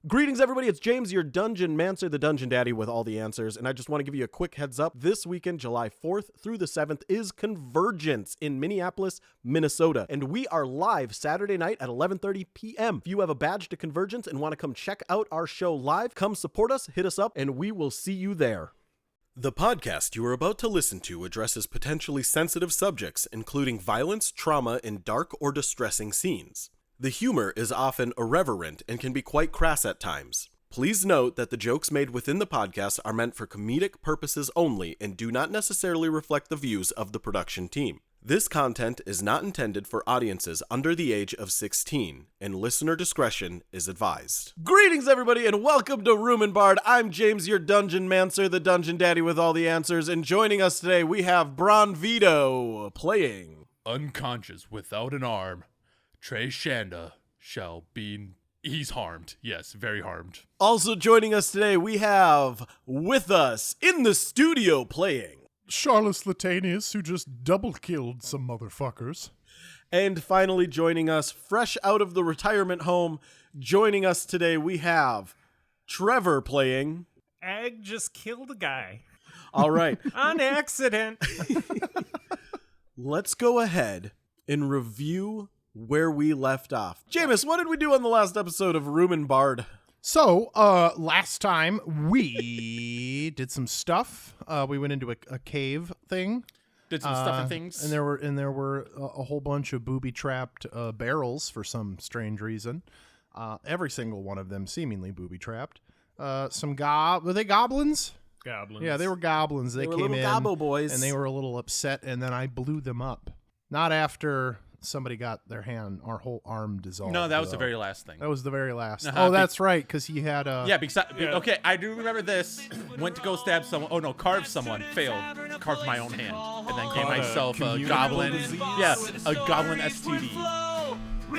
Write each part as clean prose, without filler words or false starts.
Greetings, everybody. It's James, your Dungeon Mancer, the Dungeon Daddy with all the answers. And I just want to give you a quick heads up. This weekend, July 4th through the 7th, is Convergence in Minneapolis, Minnesota. And we are live Saturday night at 11:30 p.m. If you have a badge to Convergence and want to come check out our show live, come support us, hit us up, and we will see you there. The podcast you are about to listen to addresses potentially sensitive subjects, including violence, trauma, and dark or distressing scenes. The humor is often irreverent and can be quite crass at times. Please note that the jokes made within the podcast are meant for comedic purposes only and do not necessarily reflect the views of the production team. This content is not intended for audiences under the age of 16, and listener discretion is advised. Greetings, everybody, and welcome to Room and Bard. I'm James, your Dungeon Mancer, the Dungeon Daddy with all the answers, and joining us today we have Bron Vito playing Unconscious without an arm. Trey Shanda shall be... He's harmed. Yes, very harmed. Also joining us today, we have with us in the studio playing Charles Latanius, who just double-killed some motherfuckers. And finally joining us, fresh out of the retirement home, joining us today, we have Trevor playing... Egg just killed a guy. All right. On accident. Let's go ahead and review where we left off. Jameis, what did we do on the last episode of Room and Bard? So, last time we did some stuff. We went into a cave thing. Did some stuff and things. And there were a whole bunch of booby-trapped barrels for some strange reason. Every single one of them seemingly booby-trapped. Were they goblins? Goblins. Yeah, they were goblins. They were came little in, gobbo boys. and they were a little upset, and then I blew them up. Not after somebody got our whole arm dissolved. No, that was the very last thing. That was the very last. Uh-huh. Oh, that's right, because he had a... Yeah, because okay, I do remember this. Went to go stab someone. Oh no, carved someone. Failed. Carved my own hand, and then gave myself a goblin. Yeah, a goblin STD.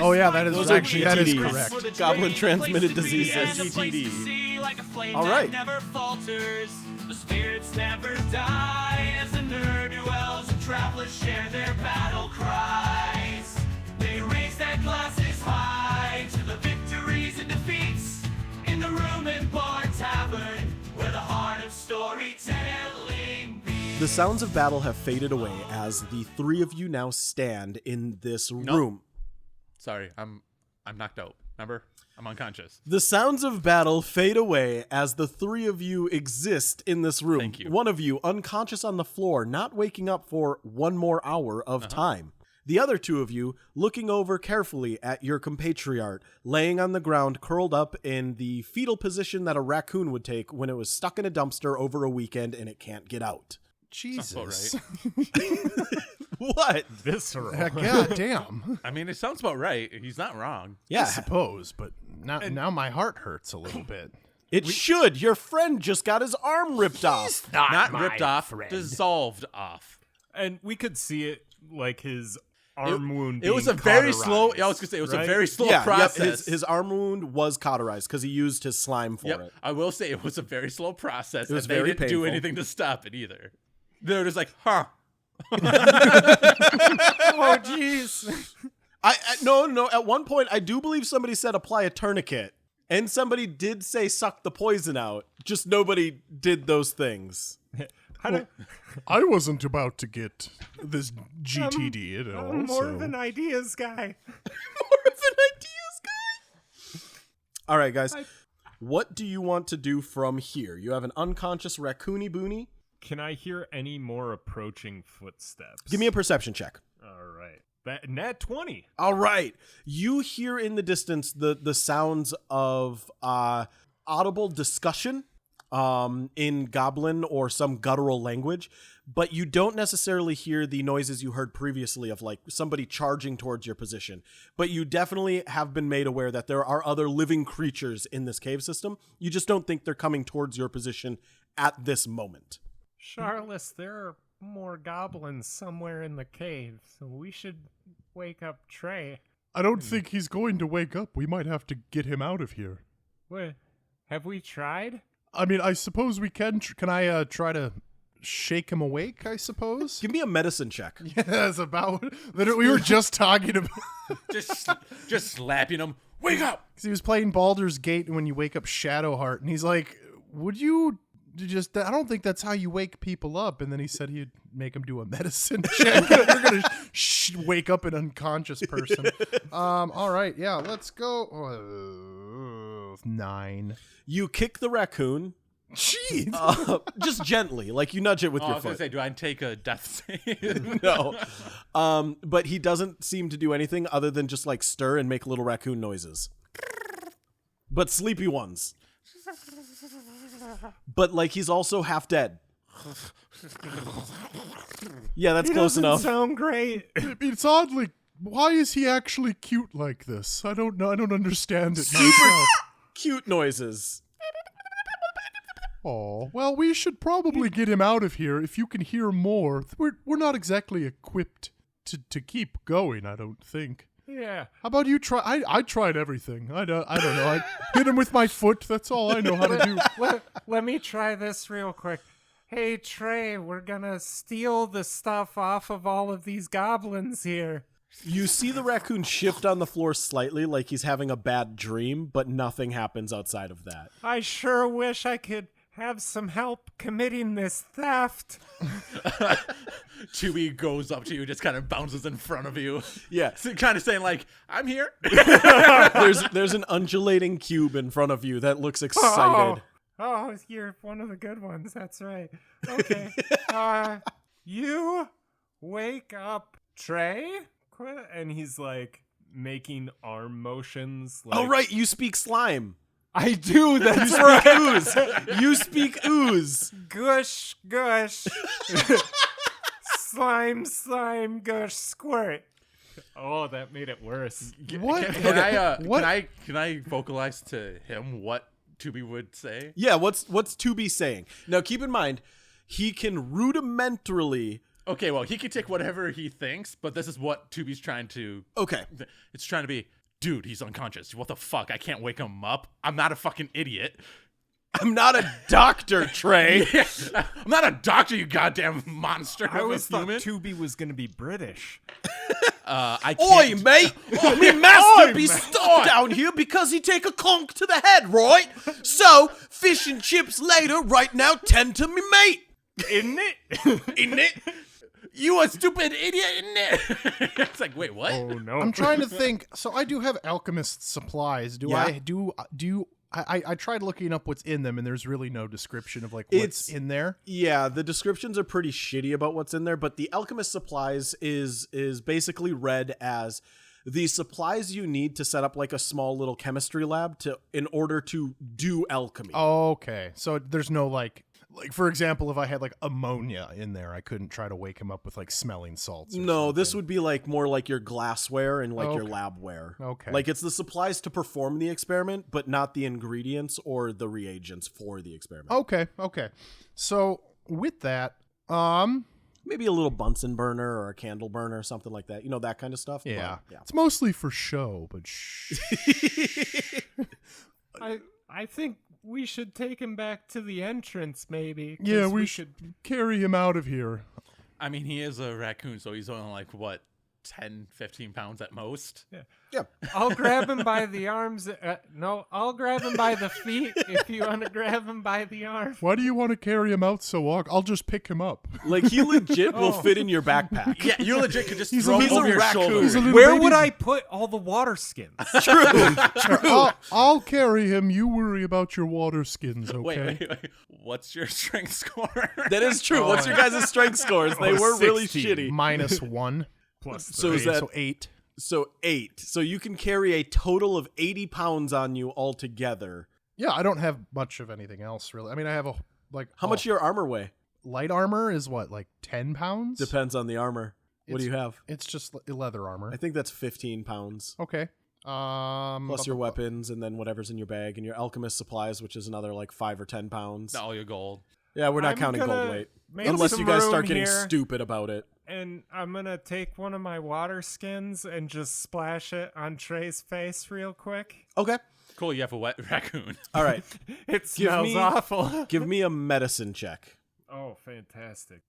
Oh yeah, that is Those are actually that is GTDs. correct. Goblin transmitted diseases. GTD. All right. Never falters. The spirits never die. As the nerd duels and travelers share their battle cries. They raise their glasses high to the victories and defeats in the Room and Bar Tavern, where the heart of storytelling beats. The sounds of battle have faded away as the three of you now stand in this room. Sorry, I'm knocked out. Remember, I'm unconscious. The sounds of battle fade away as the three of you exist in this room. Thank you. One of you unconscious on the floor, not waking up for one more hour of time. The other two of you looking over carefully at your compatriot, laying on the ground, curled up in the fetal position that a raccoon would take when it was stuck in a dumpster over a weekend and it can't get out. Jesus. What? Visceral. God damn. I mean, it sounds about right. He's not wrong. I Yeah, suppose, but now my heart hurts a little bit. it should. Your friend just got his arm ripped off. Not ripped off, dissolved off. And we could see it, like his arm wound. It was a being very cauterized, slow. I was gonna say it was a right? very slow Yeah, yep, process. his arm wound was cauterized because he used his slime for it. I will say it was a very slow process. It was and they very didn't do painful. anything to stop it either. They were just like, huh. Oh, jeez. No. At one point, I do believe somebody said apply a tourniquet, and somebody did say suck the poison out. Just nobody did those things. I wasn't about to get this GTD at all. I'm more of an ideas guy. All right, guys. What do you want to do from here? You have an unconscious raccoony boonie. Can I hear any more approaching footsteps? Give me a perception check. All right. That nat 20. All right. You hear in the distance the sounds of audible discussion in Goblin or some guttural language, but you don't necessarily hear the noises you heard previously of like somebody charging towards your position. But you definitely have been made aware that there are other living creatures in this cave system. You just don't think they're coming towards your position at this moment. Charles, there are more goblins somewhere in the cave, so we should wake up Trey. I don't think he's going to wake up. We might have to get him out of here. What? Have we tried? I mean, I suppose we can. Can I try to shake him awake, I suppose? Give me a medicine check. Yeah, that's about... We were just talking about... Just slapping him. Wake up! Because he was playing Baldur's Gate when you wake up Shadowheart, and he's like, would you just, I don't think that's how you wake people up. And then he said he'd make him do a medicine check. You're going to wake up an unconscious person. All right, yeah, let's go. 9. You kick the raccoon. Jeez. Just gently, like you nudge it with I your was going foot. to say, do I take a death save? No. But he doesn't seem to do anything other than just like stir and make little raccoon noises. But sleepy ones. But like he's also half dead. Yeah, that's close enough. Sound great. It's oddly, why is he actually cute like this? I don't know. I don't understand it myself. Cute noises. Oh, well, we should probably get him out of here if you can hear more. We're not exactly equipped to keep going, I don't think. Yeah. How about you try? I tried everything. I don't know. I hit him with my foot. That's all I know how to do. Let me try this real quick. Hey, Trey, we're gonna steal the stuff off of all of these goblins here. You see the raccoon shift on the floor slightly like he's having a bad dream, but nothing happens outside of that. I sure wish I could have some help committing this theft. Chewie goes up to you, just kind of bounces in front of you. Yeah. So kind of saying like, I'm here. There's an undulating cube in front of you that looks excited. Oh, you're one of the good ones. That's right. Okay. You wake up, Trey? And he's like making arm motions. Like, Oh, right. You speak slime. I do. That's You right. speak ooze. You speak ooze. Gush, gush. Slime, slime, gush, squirt. Oh, that made it worse. What? Can I vocalize to him what Tubi would say? Yeah, what's Tubi saying? Now, keep in mind, he can rudimentarily... Okay, well, he can take whatever he thinks, but this is what Tubi's trying to... Okay. It's trying to be, dude, he's unconscious. What the fuck? I can't wake him up. I'm not a fucking idiot. I'm not a doctor, Trey. I'm not a doctor, you goddamn monster. I always thought human. Tubi was going to be British. I Oi, can't. mate! Me master Oi, be mate. stuck down here because he take a conk to the head, right? So, fish and chips later, right now, tend to me mate. Isn't it? Isn't it? You a stupid idiot, isn't it? It's like, wait, what? Oh, no. I'm trying to think. So I do have alchemist supplies. Yeah. I tried looking up what's in them, and there's really no description of like what's in there. Yeah, the descriptions are pretty shitty about what's in there, but the alchemist supplies is basically read as the supplies you need to set up like a small little chemistry lab in order to do alchemy. Okay, so there's no like for example, if I had like ammonia in there, I couldn't try to wake him up with like smelling salts. No, this would be like more like your glassware and like your Okay. labware. Okay. Like it's the supplies to perform the experiment, but not the ingredients or the reagents for the experiment. Okay. So with that, Maybe a little Bunsen burner or a candle burner or something like that. You know, that kind of stuff. yeah, But, it's mostly for show, but I think we should take him back to the entrance, maybe. 'cause yeah, we should. should carry him out of here. I mean, he is a raccoon, so he's only like, what, 10, 15 pounds at most? Yeah. I'll grab him by the arms. No, I'll grab him by the feet if you want to grab him by the arm. Why do you want to carry him out so long? I'll just pick him up. Like he legit will fit in your backpack. Yeah, you legit could just He's throw a him over your raccoon. shoulder. He's a little Where baby. would I put all the water skins? I'll carry him. You worry about your water skins, okay? Wait. What's your strength score? That is true. What's your guys' strength scores? They were really 16. shitty. -1. Plus So is that So 8. so 8? So you can carry a total of 80 pounds on you altogether. Yeah, I don't have much of anything else really. I mean, I have How much your armor weigh? light armor is what, like 10 pounds? Depends on the armor. What do you have? It's just leather armor. I think that's 15 pounds. Okay. Plus your weapons and then whatever's in your bag and your alchemist supplies, which is another like 5 or 10 pounds. All your gold. Yeah, we're not I'm counting gonna gold weight. make Unless some you guys room start getting here. stupid about it. And I'm going to take one of my water skins and just splash it on Trey's face real quick. Okay. Cool, you have a wet raccoon. All right. It smells me- awful. Give me a medicine check. Oh, fantastic.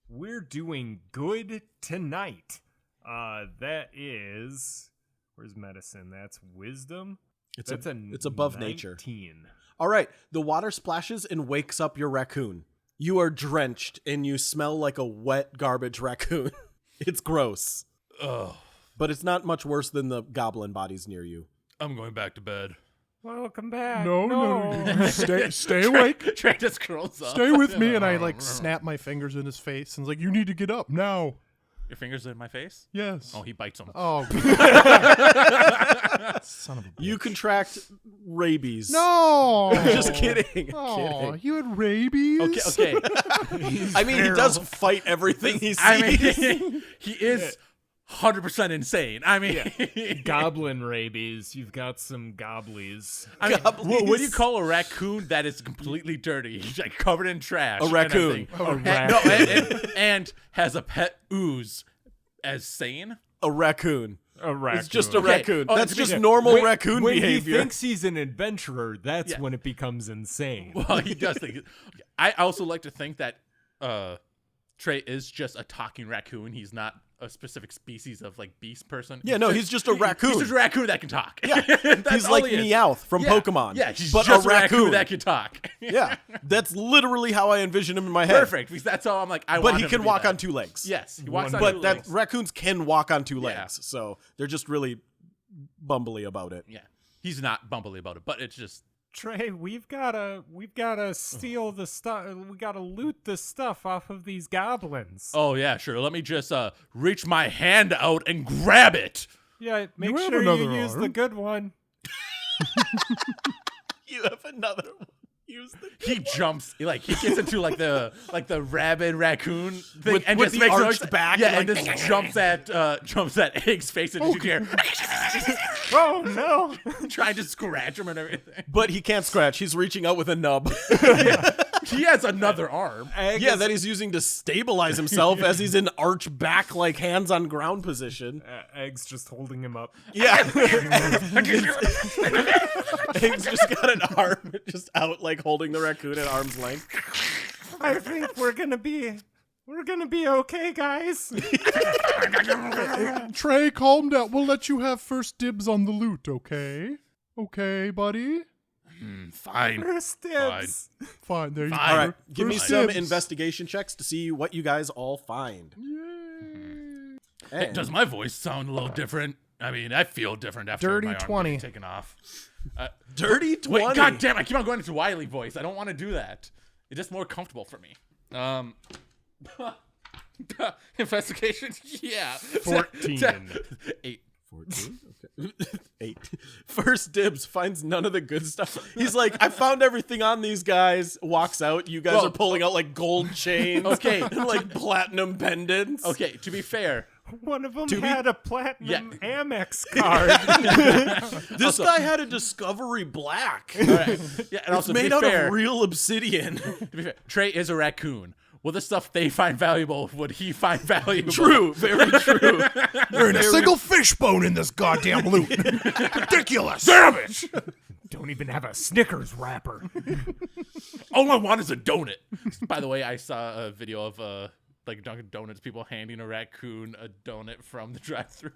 We're doing good tonight. That is Where's medicine? That's wisdom. It's That's above nature. 19. All right, the water splashes and wakes up your raccoon. You are drenched and you smell like a wet garbage raccoon. It's gross. Ugh. But it's not much worse than the goblin bodies near you. I'm going back to bed. Welcome back. No. Stay awake. Trey just curls up. Stay with me. And I like snap my fingers in his face and like, you need to get up now. Your fingers in my face? Yes. Oh, he bites them. Oh. Son of a bitch. You contract rabies. No. Just kidding. Oh, Kidding. you had rabies? Okay. I mean, he does fight everything he sees. I mean, he is 100% insane. I mean, Goblin rabies. You've got some gobblies. I mean, Goblies. what do you call a raccoon that is completely dirty? He's like covered in trash. A and raccoon. everything. A And, no, raccoon. and has a pet ooze as sane. A raccoon. A raccoon. It's just a Okay. raccoon. Oh, That's to be just fair, normal raccoon when behavior. he thinks he's an adventurer, that's Yeah. when it becomes insane. Well, he does think. I also like to think that Trey is just a talking raccoon. He's not a specific species of like beast person. Yeah, no, he's just a raccoon. He's just a raccoon that can talk. Yeah. That's He's all like he is. Meowth from Yeah. Pokemon. Yeah, he's but just a raccoon. that can talk. Yeah, that's literally how I envision him in my head. Perfect. Because that's how I'm like. I But want he him can to be walk that. on two legs. Yes, he walks on But two that legs. raccoons can walk on two Yeah. legs, so they're just really bumbly about it. Yeah, he's not bumbly about it, but it's just. Trey, we've gotta steal the stuff. We gotta loot the stuff off of these goblins. Oh yeah, sure. Let me just reach my hand out and grab it. Yeah, make You have sure you another use the arm. good one. You have another one. Use the He jumps, he gets into like the rabid raccoon thing, With- and with just the makes arched noise. back, Yeah, like- and just jumps at Egg's face into the air, Oh no! trying to scratch him and everything. But he can't scratch. He's reaching out with a nub. He has another arm. Egg Yeah, is- that he's using to stabilize himself as he's in arch back, like hands on ground position. Egg's just holding him up. Yeah. Egg's just got an arm just out, like holding the raccoon at arm's length. I think we're gonna be okay, guys. Trey, calm down. We'll let you have first dibs on the loot, okay? Okay, buddy? Fine. First dibs. Fine, there you go. Fine. All right, give me First some dibs. investigation checks to see what you guys all find. Hey, And- does my voice sound a little different? I mean, I feel different after Dirty my arm 20. getting taken off. Dirty 20. Wait, god damn! I keep on going into Wiley voice. I don't want to do that. It's just more comfortable for me. Investigation, yeah. 14. 8. 14? Okay. 8. First dibs finds none of the good stuff. He's like, I found everything on these guys. Walks out. You guys Well, are pulling out like gold chains. Okay. And like platinum pendants. Okay, to be fair, One of them To be- had a platinum Yeah. Amex card. This guy had a Discovery Black. all right. Yeah, and It's also made to be out fair, of real obsidian. to be fair, Trey is a raccoon. Well, the stuff they find valuable, would he find valuable? True. Very true. There ain't a single fish bone in this goddamn loot. Ridiculous. Damn it! Don't even have a Snickers wrapper. All I want is a donut. By the way, I saw a video of like Dunkin' Donuts people handing a raccoon a donut from the drive-thru.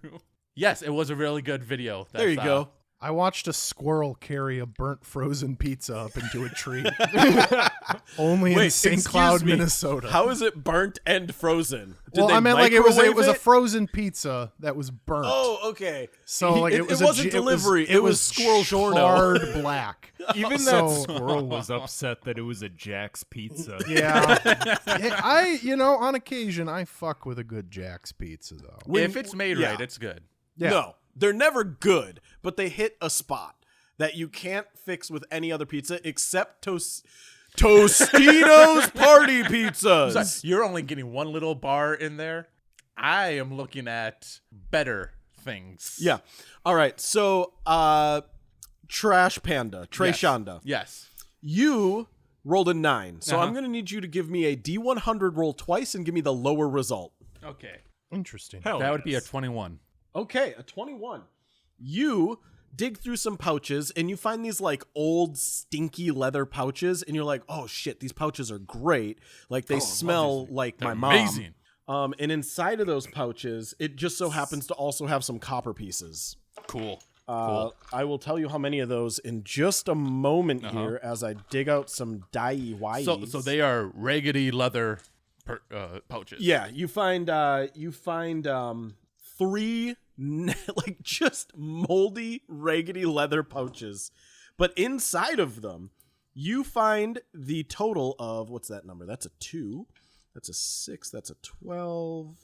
Yes, it was a really good video. There you go. I watched a squirrel carry a burnt frozen pizza up into a tree. Only in Wait, St. excuse Cloud, me. Minnesota. How is it burnt and frozen? Did well, they I meant like it was microwave a frozen pizza that was burnt. Oh, okay. So like it was wasn't delivery. It was squirrel giorno. charred black. Even So- that squirrel was upset that it was a Jack's pizza. Yeah. On occasion I fuck with a good Jack's pizza though. If it's made yeah. right, it's good. Yeah. No, they're never good, but they hit a spot that you can't fix with any other pizza except Tostino's party pizzas. So you're only getting one little bar in there. I am looking at better things. Yeah. All right. So, Trash Panda, Trey Yes. Shonda, Yes. you rolled a 9. So Uh-huh. I'm going to need you to give me a D100 roll twice and give me the lower result. Okay. Interesting. Hell That would be a yes. 21. Okay, a 21. You dig through some pouches and you find these like old stinky leather pouches and you're like, oh shit, these pouches are great. Like they smell like my mom. Amazing. And inside of those pouches, it just so happens to also have some copper pieces. Cool. I will tell you how many of those in just a moment here as I dig out some die-wies. So they are raggedy leather pouches. Yeah, you find 3 like just moldy, raggedy leather pouches, but inside of them, you find the total of what's that number? That's a 2. That's a 6. That's a 12.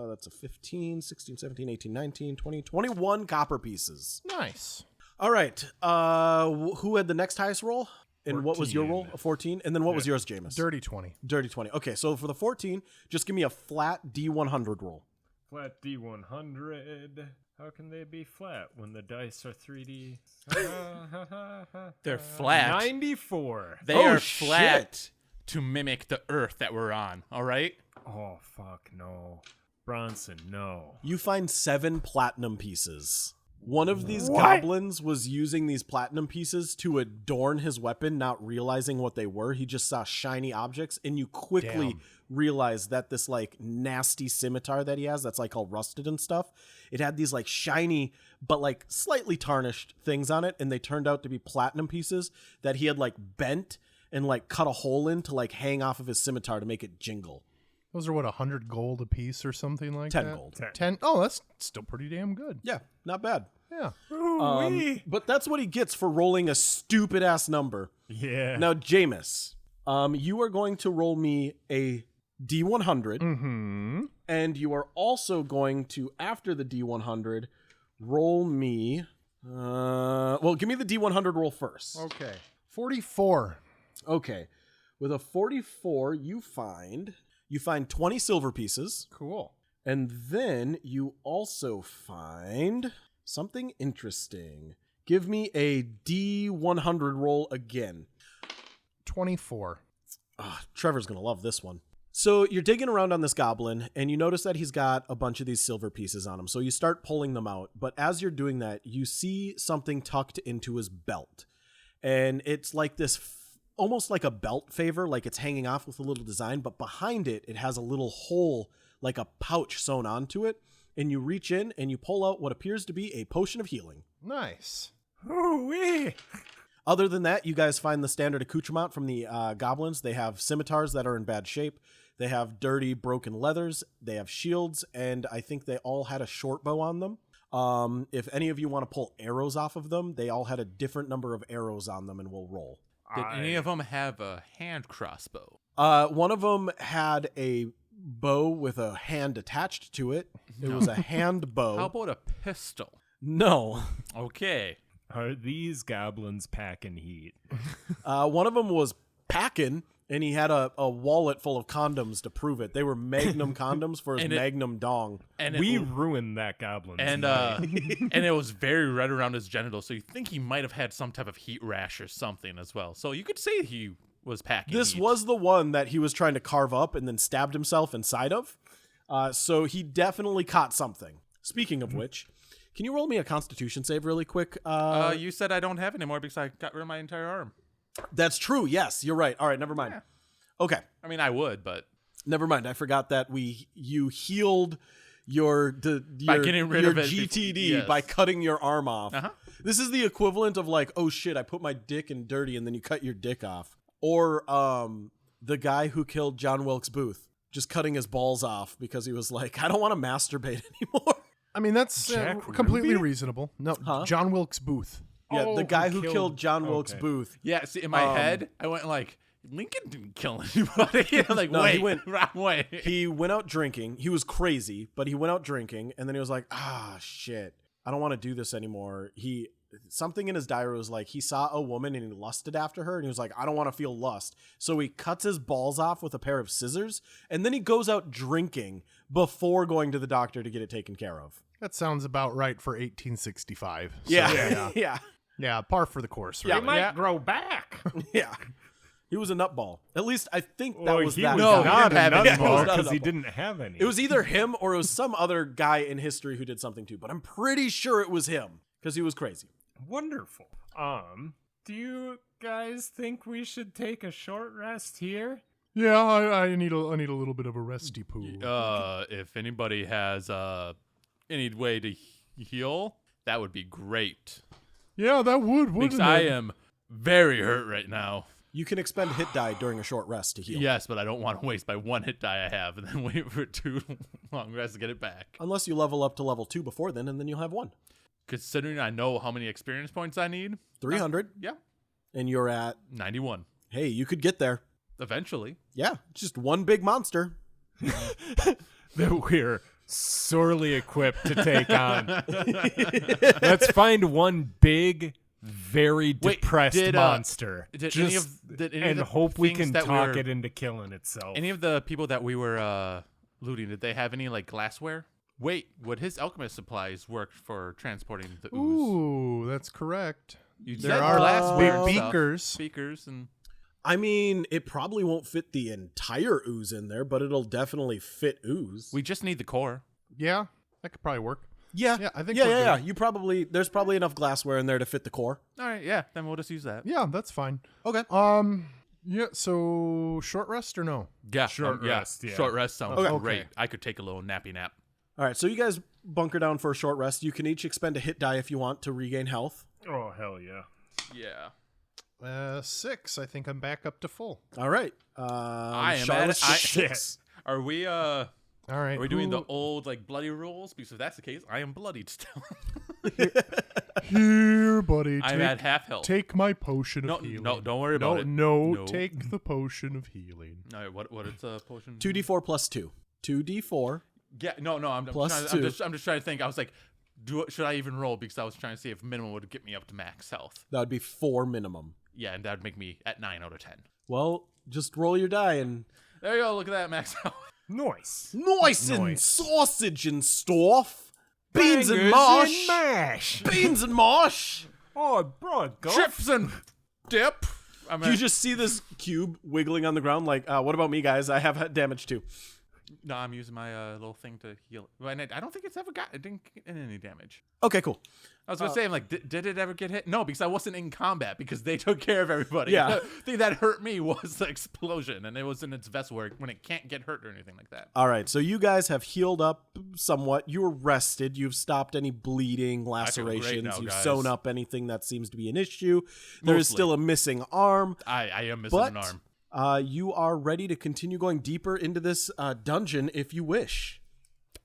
That's a 15, 16, 17, 18, 19, 20, 21 copper pieces. Nice. All right. Who had the next highest roll? And what was your roll? A 14? And then what was yours, Jameis? Dirty 20. Dirty 20. Okay, so for the 14, just give me a flat D100 roll. Flat D100. How can they be flat when the dice are 3D? They're flat. 94. They Oh, are flat shit. to mimic the earth that we're on. All right. Oh, fuck no. Bronson, no. You find 7 platinum pieces. One of these goblins was using these platinum pieces to adorn his weapon, not realizing what they were. He just saw shiny objects, and you quickly realize that this like nasty scimitar that he has, that's like all rusted and stuff, it had these like shiny but like slightly tarnished things on it, and they turned out to be platinum pieces that he had like bent and like cut a hole in to like hang off of his scimitar to make it jingle. Those are 100 gold a piece or something like 10 that? gold. 10. Oh, that's still pretty damn good. Yeah, not bad. Yeah. But that's what he gets for rolling a stupid ass number. Yeah. Now, Jameis, you are going to roll me a D100, Mm-hmm. and you are also going to, after the D100, roll me. Well, give me the D100 roll first. Okay. 44. Okay. With a 44, you find 20 silver pieces, Cool. and then you also find something interesting. Give me a D100 roll again. 24. Trevor's going to love this one. So you're digging around on this goblin, and you notice that he's got a bunch of these silver pieces on him. So you start pulling them out. But as you're doing that, you see something tucked into his belt. And it's like this, almost like a belt favor, like it's hanging off with a little design. But behind it, it has a little hole, like a pouch sewn onto it. And you reach in, and you pull out what appears to be a potion of healing. Nice. Ooh-wee. Other than that, you guys find the standard accoutrement from the goblins. They have scimitars that are in bad shape. They have dirty, broken leathers. They have shields, and I think they all had a short bow on them. If any of you want to pull arrows off of them, they all had a different number of arrows on them, and we'll roll. Did any of them have a hand crossbow? One of them had a bow with a hand attached to it. It was a hand bow. How about a pistol? No. Okay. Are these goblins packing heat? One of them was packing, and he had a wallet full of condoms to prove it. They were Magnum condoms for his Magnum dong. And We ruined that goblin. and and it was very red around his genitals, so you think he might have had some type of heat rash or something as well. So you could say he was packing. This heat. was the one that he was trying to carve up and then stabbed himself inside of. So he definitely caught something. Speaking of which, can you roll me a Constitution save really quick? You said I don't have any more because I got rid of my entire arm. That's true. Yes, you're right. All right, never mind. Yeah. Okay, I mean, I would, but never mind. I forgot that you healed your getting rid your of it GTD yes. by cutting your arm off. Uh-huh. This is the equivalent of like, oh shit, I put my dick in dirty, and then you cut your dick off. Or the guy who killed John Wilkes Booth, just cutting his balls off because he was like, I don't want to masturbate anymore. I mean, that's Jack completely Ruby? reasonable. No, Huh? John Wilkes Booth. Yeah, Oh, the guy who who killed- killed John Wilkes okay. Booth. yeah. See, in my head, I went like, Lincoln didn't kill anybody. Like, No, he wait, went- wrong way. He went out drinking. He was crazy, but he went out drinking, and then he was like, shit, I don't want to do this anymore. Something in his diary was like, he saw a woman and he lusted after her, and he was like, I don't want to feel lust. So he cuts his balls off with a pair of scissors, and then he goes out drinking before going to the doctor to get it taken care of. That sounds about right for 1865. So, Yeah. yeah. Yeah, par for the course. Really. They might grow back. Yeah. He was a nutball. At least I think that Well, was he that was No, guy. he not didn't a have any. Yeah, he was nutball not a because he nutball. didn't have any. It was either him or it was some other guy in history who did something too, but I'm pretty sure it was him because he was crazy. Wonderful. Do you guys think we should take a short rest here? Yeah, I need a little bit of a resty poo. If anybody has any way to heal, That would be great. Yeah, that would, Because wouldn't I it? am very hurt right now. You can expend hit die during a short rest to heal. Yes, but I don't want to waste my 1 hit die I have and then wait for 2 long rests to get it back. Unless you level up to level 2 before then, and then you'll have 1. Considering I know how many experience points I need. 300. Yeah. And you're at, 91. hey, you could get there. Eventually. Yeah, just one big monster. That we're sorely equipped to take on. Let's find one big, very Wait, depressed did monster. any of and the hope we things can that talk were- it into killing itself. Any of the people that we were looting, did they have any like glassware? Wait, would his alchemist supplies work for transporting the ooze? Ooh, that's correct. You There said are glassware big and stuff. beakers. Speakers and I mean, it probably won't fit the entire ooze in there, but it'll definitely fit ooze. we just need the core. Yeah, that could probably work. Yeah, Yeah, I think Yeah, we're yeah, good. yeah. There's probably enough glassware in there to fit the core. All right, yeah, then we'll just use that. Yeah, that's fine. Okay. Yeah, so short rest or no? Yeah, Short rest, yeah. Short rest sounds Okay. great. Okay. I could take a little nappy nap. All right, so you guys bunker down for a short rest. You can each expend a hit die if you want to regain health. Oh, hell yeah. Yeah. 6. I think I'm back up to full. All right. I am Charlotte's at it. six. Are we All right. are we doing the who- old like bloody rules? Because if that's the case, I am bloodied still. Here, buddy. I'm at half health. Take my potion No, of healing. no, don't worry about it. No, No. take the potion of healing. All right, what is a potion? 2d4 plus 2. 2d4. Yeah, no, I'm Plus trying, two. I'm just trying to think. I was like, should I even roll? Because I was trying to see if minimum would get me up to max health. That would be 4 minimum. Yeah, and that would make me at 9 out of 10. Well, just roll your die and There you go. Look at that max health. Nice. nice and Nice. sausage and stuff. Beans and Bangers mosh. mash. Beans and mosh. Oh, bro, go. Chips and dip. I mean, You just see this cube wiggling on the ground like, what about me, guys? I have damage too. no, I'm using my little thing to heal. Well, and I don't think it's ever it didn't get any damage. Okay, cool. I was gonna say, I'm like, did it ever get hit? No, because I wasn't in combat because they took care of everybody. Yeah. The thing that hurt me was the explosion, and it was in its vessel when it can't get hurt or anything like that. All right, so you guys have healed up somewhat. You were rested. You've stopped any bleeding, feel great lacerations. now, You've guys. sewn up anything that seems to be an issue. There is Mostly. still a missing arm, I am missing but an arm. you are ready to continue going deeper into this dungeon if you wish.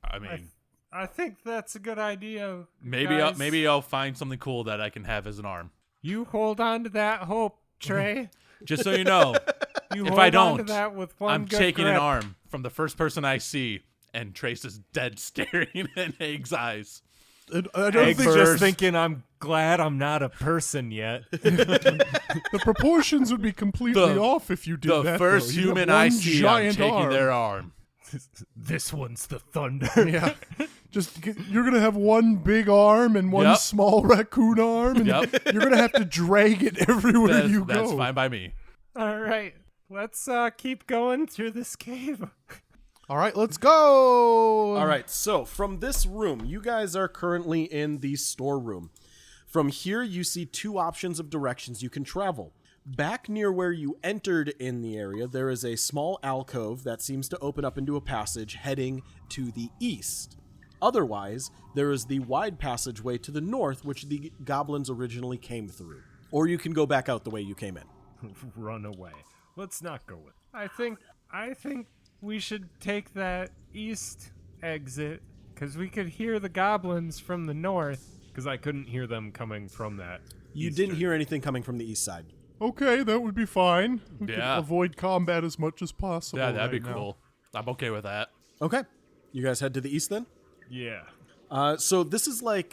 I mean, I think that's a good idea. maybe guys. I'll find something cool that I can have as an arm. You hold on to that hope, Trey. Just so you know, You if hold I on to don't, that with one I'm good taking grip. an arm from the first person I see, and Trace is dead staring in Egg's eyes. I don't Egg's think just thinking, I'm glad I'm not a person yet. the proportions would be completely The- off if you did The that. first though. You'd have human I one see, I'm giant taking arm. their arm. This one's the thunder. Yeah, you're gonna have one big arm and one Yep. small raccoon arm, and Yep. you're gonna have to drag it everywhere you go. That's fine by me. All right, let's keep going through this cave. All right, let's go. All right, so from this room, you guys are currently in the storeroom. From here, you see 2 options of directions you can travel. Back near where you entered in the area, there is a small alcove that seems to open up into a passage heading to the east. Otherwise, there is the wide passageway to the north, which the goblins originally came through. Or you can go back out the way you came in. Run away. Let's not go with. I think we should take that east exit because we could hear the goblins from the north. Because I couldn't hear them coming from that. You didn't hear anything coming from the east side. Okay, that would be fine. We could Yeah. avoid combat as much as possible. Yeah, that'd be right now. cool. I'm okay with that. Okay. You guys head to the east then? Yeah. So this is like,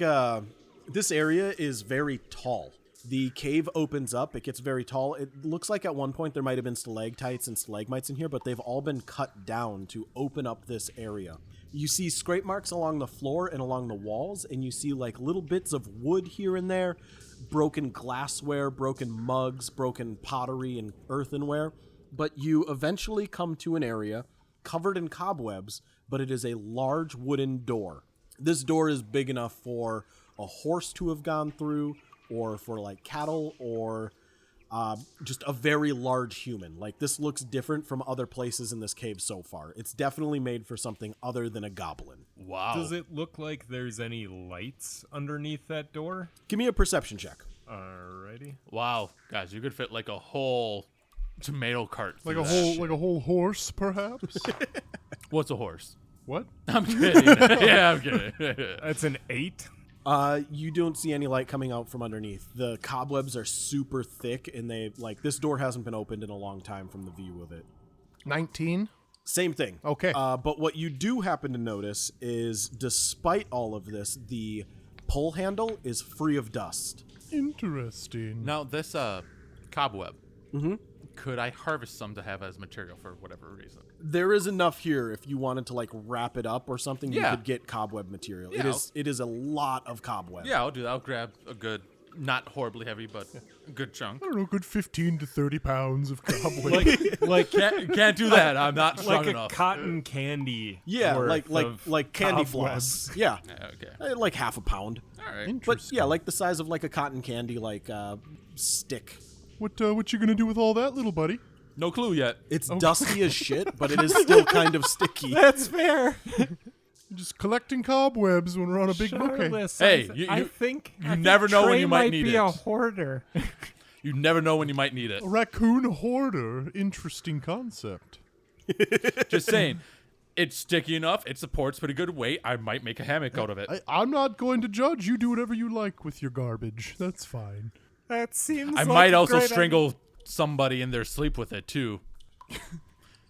this area is very tall. The cave opens up. It gets very tall. It looks like at one point there might have been stalactites and stalagmites in here, but they've all been cut down to open up this area. You see scrape marks along the floor and along the walls, and you see like little bits of wood here and there, broken glassware, broken mugs, broken pottery and earthenware. But you eventually come to an area covered in cobwebs, but it is a large wooden door. This door is big enough for a horse to have gone through, or for like cattle, or just a very large human. Like, this looks different from other places in this cave so far. It's definitely made for something other than a goblin. Wow. Does it look like there's any lights underneath that door? Give me a perception check. Alrighty. Wow, guys, you could fit like a whole tomato cart. Like through a that whole shit. like a whole horse, perhaps. What's a horse? What? I'm kidding. Yeah, I'm kidding. That's an 8. You don't see any light coming out from underneath. The cobwebs are super thick, and this door hasn't been opened in a long time from the view of it. 19. Same thing. Okay. But what you do happen to notice is, despite all of this, the pull handle is free of dust. Interesting. Now, this cobweb, could I harvest some to have as material for whatever reason? There is enough here if you wanted to like wrap it up or something. Yeah. You could get cobweb material. Yeah. It is a lot of cobweb. Yeah, I'll do that. I'll grab a good, not horribly heavy, but a good chunk. I don't know, good 15 to 30 pounds of cobweb. Like Can't do that. I'm not strong like a enough. cotton candy. Yeah, worth of like candy cobwebs. floss. Yeah, Okay. like half a pound. All right. But yeah, like the size of like a cotton candy stick. What you gonna do with all that, little buddy? No clue yet. It's dusty as shit, but it is still kind of sticky. That's fair. Just collecting cobwebs when we're on a big bouquet. Charles, Hey, I you think never know when Trey you might need be it. a hoarder. You never know when you might need it. A raccoon hoarder. Interesting concept. Just saying. It's sticky enough. It supports pretty good weight. I might make a hammock out of it. I'm not going to judge. You do whatever you like with your garbage. That's fine. That seems. I like might a also great strangle somebody in their sleep with it too.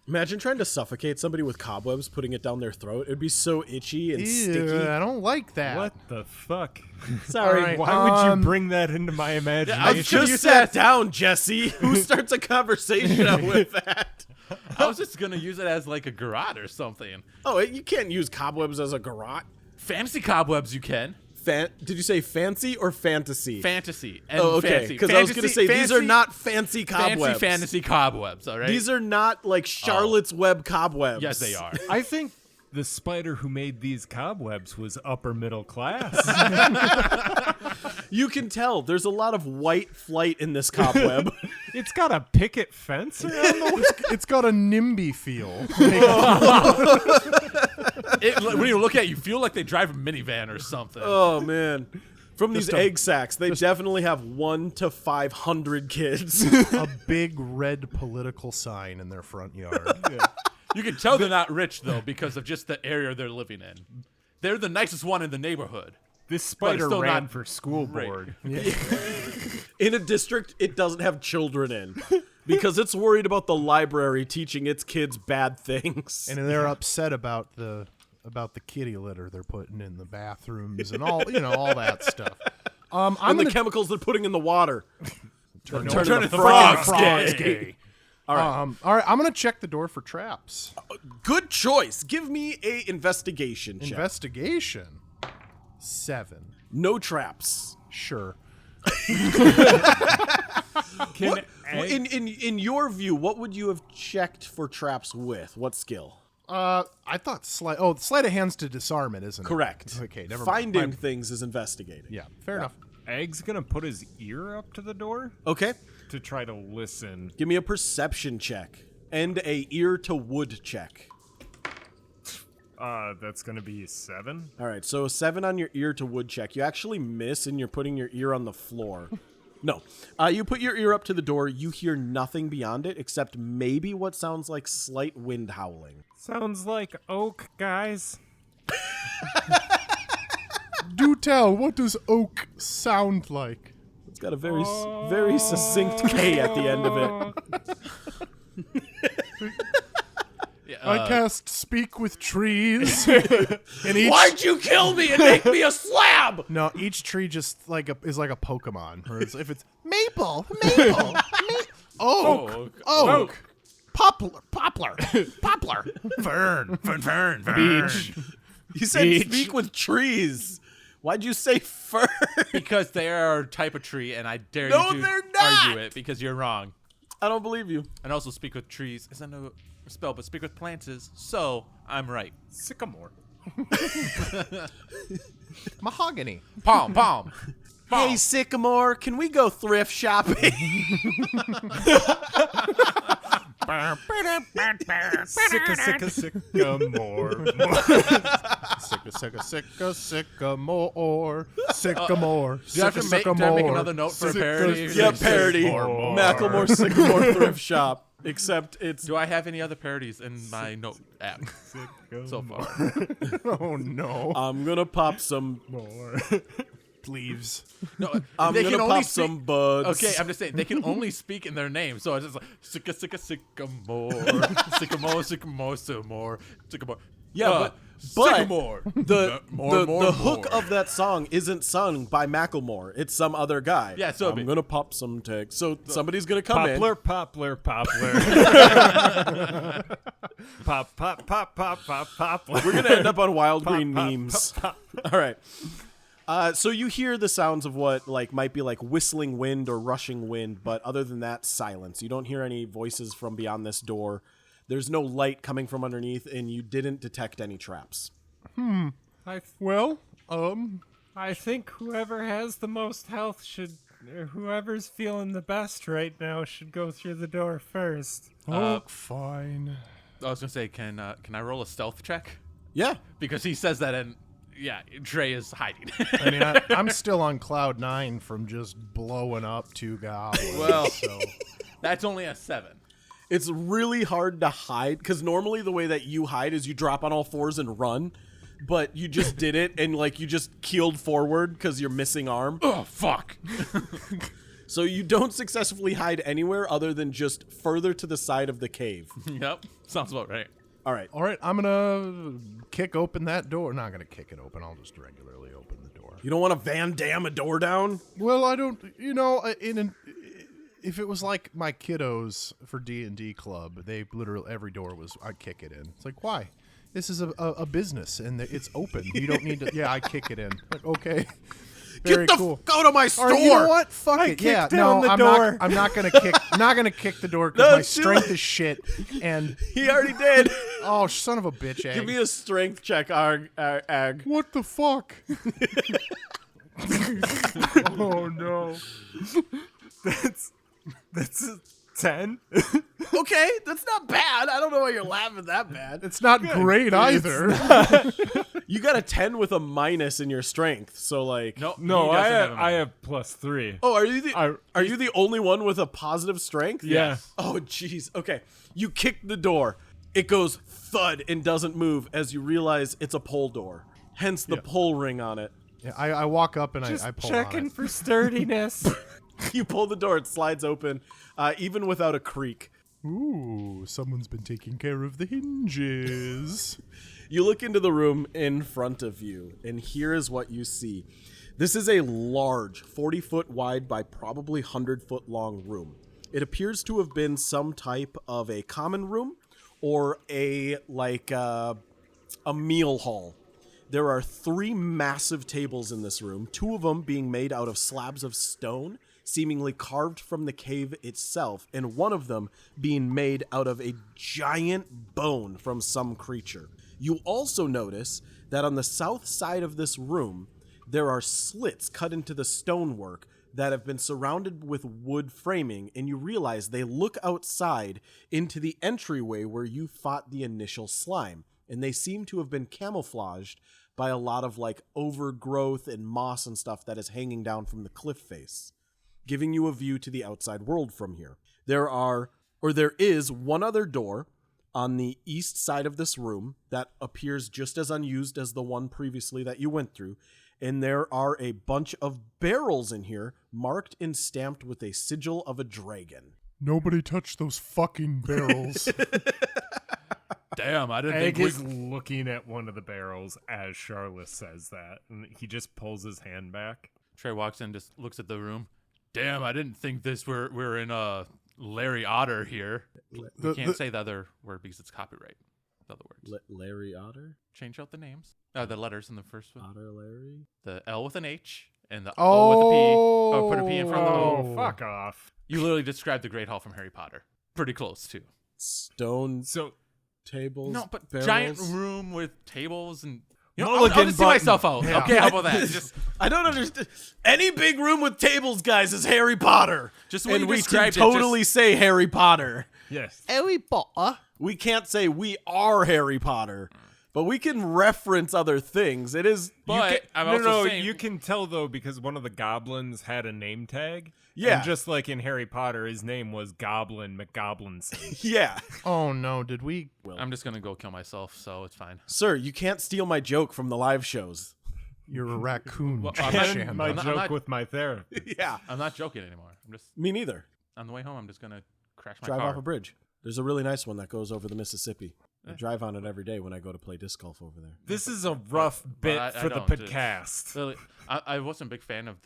Imagine trying to suffocate somebody with cobwebs, putting it down their throat. It'd be so itchy and Ew, sticky. I don't like that. idea. What the fuck? Sorry. All right. Why would you bring that into my imagination? I just sat down, Jesse. Who starts a conversation with that? I was just gonna use it as like a garrote or something. Oh, you can't use cobwebs as a garrote. Fancy cobwebs, you can. Did you say fancy or fantasy? Fantasy and Oh, okay. fancy. Because I was going to say, these are fancy- not fancy cobwebs. fancy fantasy cobwebs. All right. These are not like Charlotte's Web cobwebs. Yes, they are. I think the spider who made these cobwebs was upper middle class. You can tell there's a lot of white flight in this cobweb. It's got a picket fence around the It's got a NIMBY feel. When you look at it, you feel like they drive a minivan or something. Oh, man. From these Just a- egg sacs, they definitely have 1 to 500 kids. A big red political sign in their front yard. You can tell they're not rich though because of just the area they're living in. They're the nicest one in the neighborhood. This spider still ran not for school right. board. In a district it doesn't have children in. Because it's worried about the library teaching its kids bad things. And they're upset about the kitty litter they're putting in the bathrooms and all that stuff. I'm and the gonna chemicals they're putting in the water. Turn the the frogs frogs gay. all right. I'm gonna check the door for traps. Good choice. Give me a investigation check. Investigation. 7. No traps. Sure. What, in your view, what would you have checked for traps with? What skill? I thought sleight of hands to disarm it, isn't it? Correct. Okay, never Finding mind. things is investigating. Yeah, fair enough. Egg's gonna put his ear up to the door Okay. to try to listen. Give me a perception check and a ear to wood check. That's gonna be 7. All right, so a 7 on your ear to wood check. You actually miss, and you're putting your ear on the floor. No. You put your ear up to the door. You hear nothing beyond it except maybe what sounds like slight wind howling. Sounds like oak, guys. Do tell, what does oak sound like? It's got a very succinct K at the end of it. Yeah, I cast speak with trees. And each Why'd you kill me and make me a slab? No, each tree just is like a Pokemon. Or if it's maple, oak, poplar, fern, beech. You said speak with trees. Why'd you say fern? because they are a type of tree, and I dare No, you to they're not! argue it because you're wrong. I don't believe you. And also, speak with trees isn't a spell, but speak with plants is. So I'm right. Sycamore. Mahogany. Palm. Hey, Sycamore, can we go thrift shopping? Sycamore. Sycamore. Sycamore. Do I have to make another note for a parody? Yeah, parody. Macklemore Sycamore thrift shop. Except it's. Do I have any other parodies in my note app so far? Oh, no. I'm gonna pop some. Please. No, I'm they gonna can pop only some buds. Okay, I'm just saying they can only speak in their name, so it's just like sycamore, sycamore, sycamore, sycamore, sycamore. Yeah, but sycamore. The hook of that song isn't sung by Macklemore. It's some other guy. Yeah, so I'm gonna pop some tags. So somebody's gonna come in. Poplar. Pop. We're gonna end up on Wild Green memes. All right. So you hear the sounds of what might be like whistling wind or rushing wind, but other than that, silence. You don't hear any voices from beyond this door. There's no light coming from underneath, and you didn't detect any traps. I think whoever has the most health whoever's feeling the best right now should go through the door first. Fine. I was gonna say, can I roll a stealth check? Yeah. Because he says that, and yeah, Trey is hiding. I mean, I'm still on cloud 9 from just blowing up 2 goblins. Well, so that's only a 7. It's really hard to hide, because normally the way that you hide is you drop on all fours and run, but you just did it, and you just keeled forward because you're missing arm. Oh, fuck. So you don't successfully hide anywhere other than just further to the side of the cave. Yep, sounds about right. All right. all right, I'm gonna kick open that door. Not gonna kick it open. I'll just regularly open the door. You don't want to Van Damme a door down? Well, I don't. If it was like my kiddos for D&D club, they literally every door I'd kick it in. It's like, why? This is a business and it's open. You don't need to. Yeah, I kick it in. Like, okay. Very Get the cool. Go to my store. All right, you know what? Fuck I it. Yeah, kicked no, down the I'm door. not gonna kick. Not gonna kick the door because No, my do strength it. is shit. And He already did. oh, son of a bitch! Egg. Give me a strength check, Ag. What the fuck? Oh no! That's a 10. Okay, that's not bad. I don't know why you're laughing that bad. It's not great either. You got a 10 with a minus in your strength, so Nope. No, he doesn't have I a- have +3. Oh, are you the I- are you the only one with a positive strength? Yeah. Oh, jeez. Okay. You kick the door. It goes thud and doesn't move as you realize it's a pull door. Hence the pull ring on it. Yeah, I walk up and Just I pull checking on it. for sturdiness. You pull the door, it slides open, even without a creak. Ooh, someone's been taking care of the hinges. You look into the room in front of you, and here is what you see. This is a large, 40-foot wide by probably 100-foot long room. It appears to have been some type of a common room or a meal hall. There are 3 massive tables in this room, 2 of them being made out of slabs of stone, seemingly carved from the cave itself, and one of them being made out of a giant bone from some creature. You also notice that on the south side of this room, there are slits cut into the stonework that have been surrounded with wood framing, and you realize they look outside into the entryway where you fought the initial slime, and they seem to have been camouflaged by a lot of overgrowth and moss and stuff that is hanging down from the cliff face, giving you a view to the outside world from here. There is one other door on the east side of this room that appears just as unused as the one previously that you went through, and there are a bunch of barrels in here marked and stamped with a sigil of a dragon. Nobody touch those fucking barrels. Damn, I didn't Egg think is looking at one of the barrels as Charlotte says that, and he just pulls his hand back. Trey walks in, just looks at the room. Damn, I didn't think we're in Larry Otter here. We can't say the other word because it's copyright. The other words. Larry Otter? Change out the names. The letters in the first one. Otter Larry? The L with an H and the O with a P. Oh, put a P in front of the O. Oh, fuck off. You literally described the Great Hall from Harry Potter. Pretty close, too. Stone So, tables? No, but barrels? giant room with tables and... You know, Mulligan I'll just see button. myself out. Yeah. Okay, how about that? I don't understand. Any big room with tables, guys, is Harry Potter. Just the way and you we can described it, totally say Harry Potter. Yes. Harry Potter. We can't say we are Harry Potter, but we can reference other things. It is. But I'm No, also no, saying you can tell though because one of the goblins had a name tag. Yeah. And just like in Harry Potter, his name was Goblin McGoblinson. Yeah. Oh no, did we? I'm just gonna go kill myself, so it's fine. Sir, you can't steal my joke from the live shows. You're a raccoon. Well, And Shanda. my I'm joke not- with my therapist. Yeah. I'm not joking anymore. I'm just Me neither. on the way home. I'm just gonna crash my Drive car. off a bridge. There's a really nice one that goes over the Mississippi. I drive on it every day when I go to play disc golf over there. This is a rough bit I for the don't, dude. podcast. Really, I wasn't a big fan of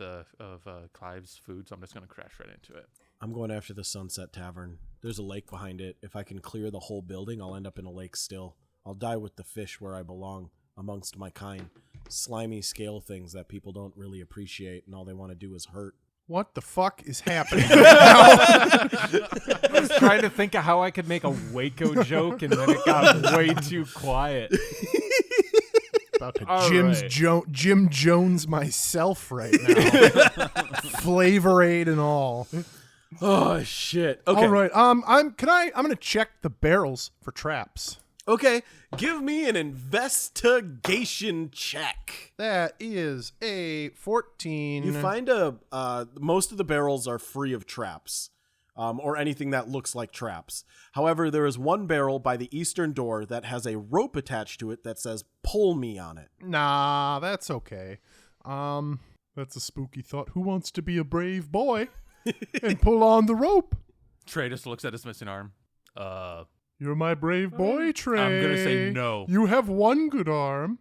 Clive's food, so I'm just gonna crash right into it. I'm going after the Sunset Tavern. There's a lake behind it. If I can clear the whole building, I'll end up in a lake still. I'll die with the fish where I belong, amongst my kind. Slimy scale things that people don't really appreciate, and all they want to do is hurt. What the fuck is happening? I was trying to think of how I could make a Waco joke, and then it got way too quiet. About to All right. Jim Jones myself right now. Flavor Aid and all. Oh shit. Okay. All right. I'm gonna check the barrels for traps. Okay. Give me an investigation check. That is a 14. You find most of the barrels are free of traps, or anything that looks like traps. However, there is one barrel by the eastern door that has a rope attached to it that says "Pull me" on it. Nah, that's okay. That's a spooky thought. Who wants to be a brave boy and pull on the rope? Trey just looks at his missing arm. You're my brave boy, Trey. I'm gonna say no. You have one good arm.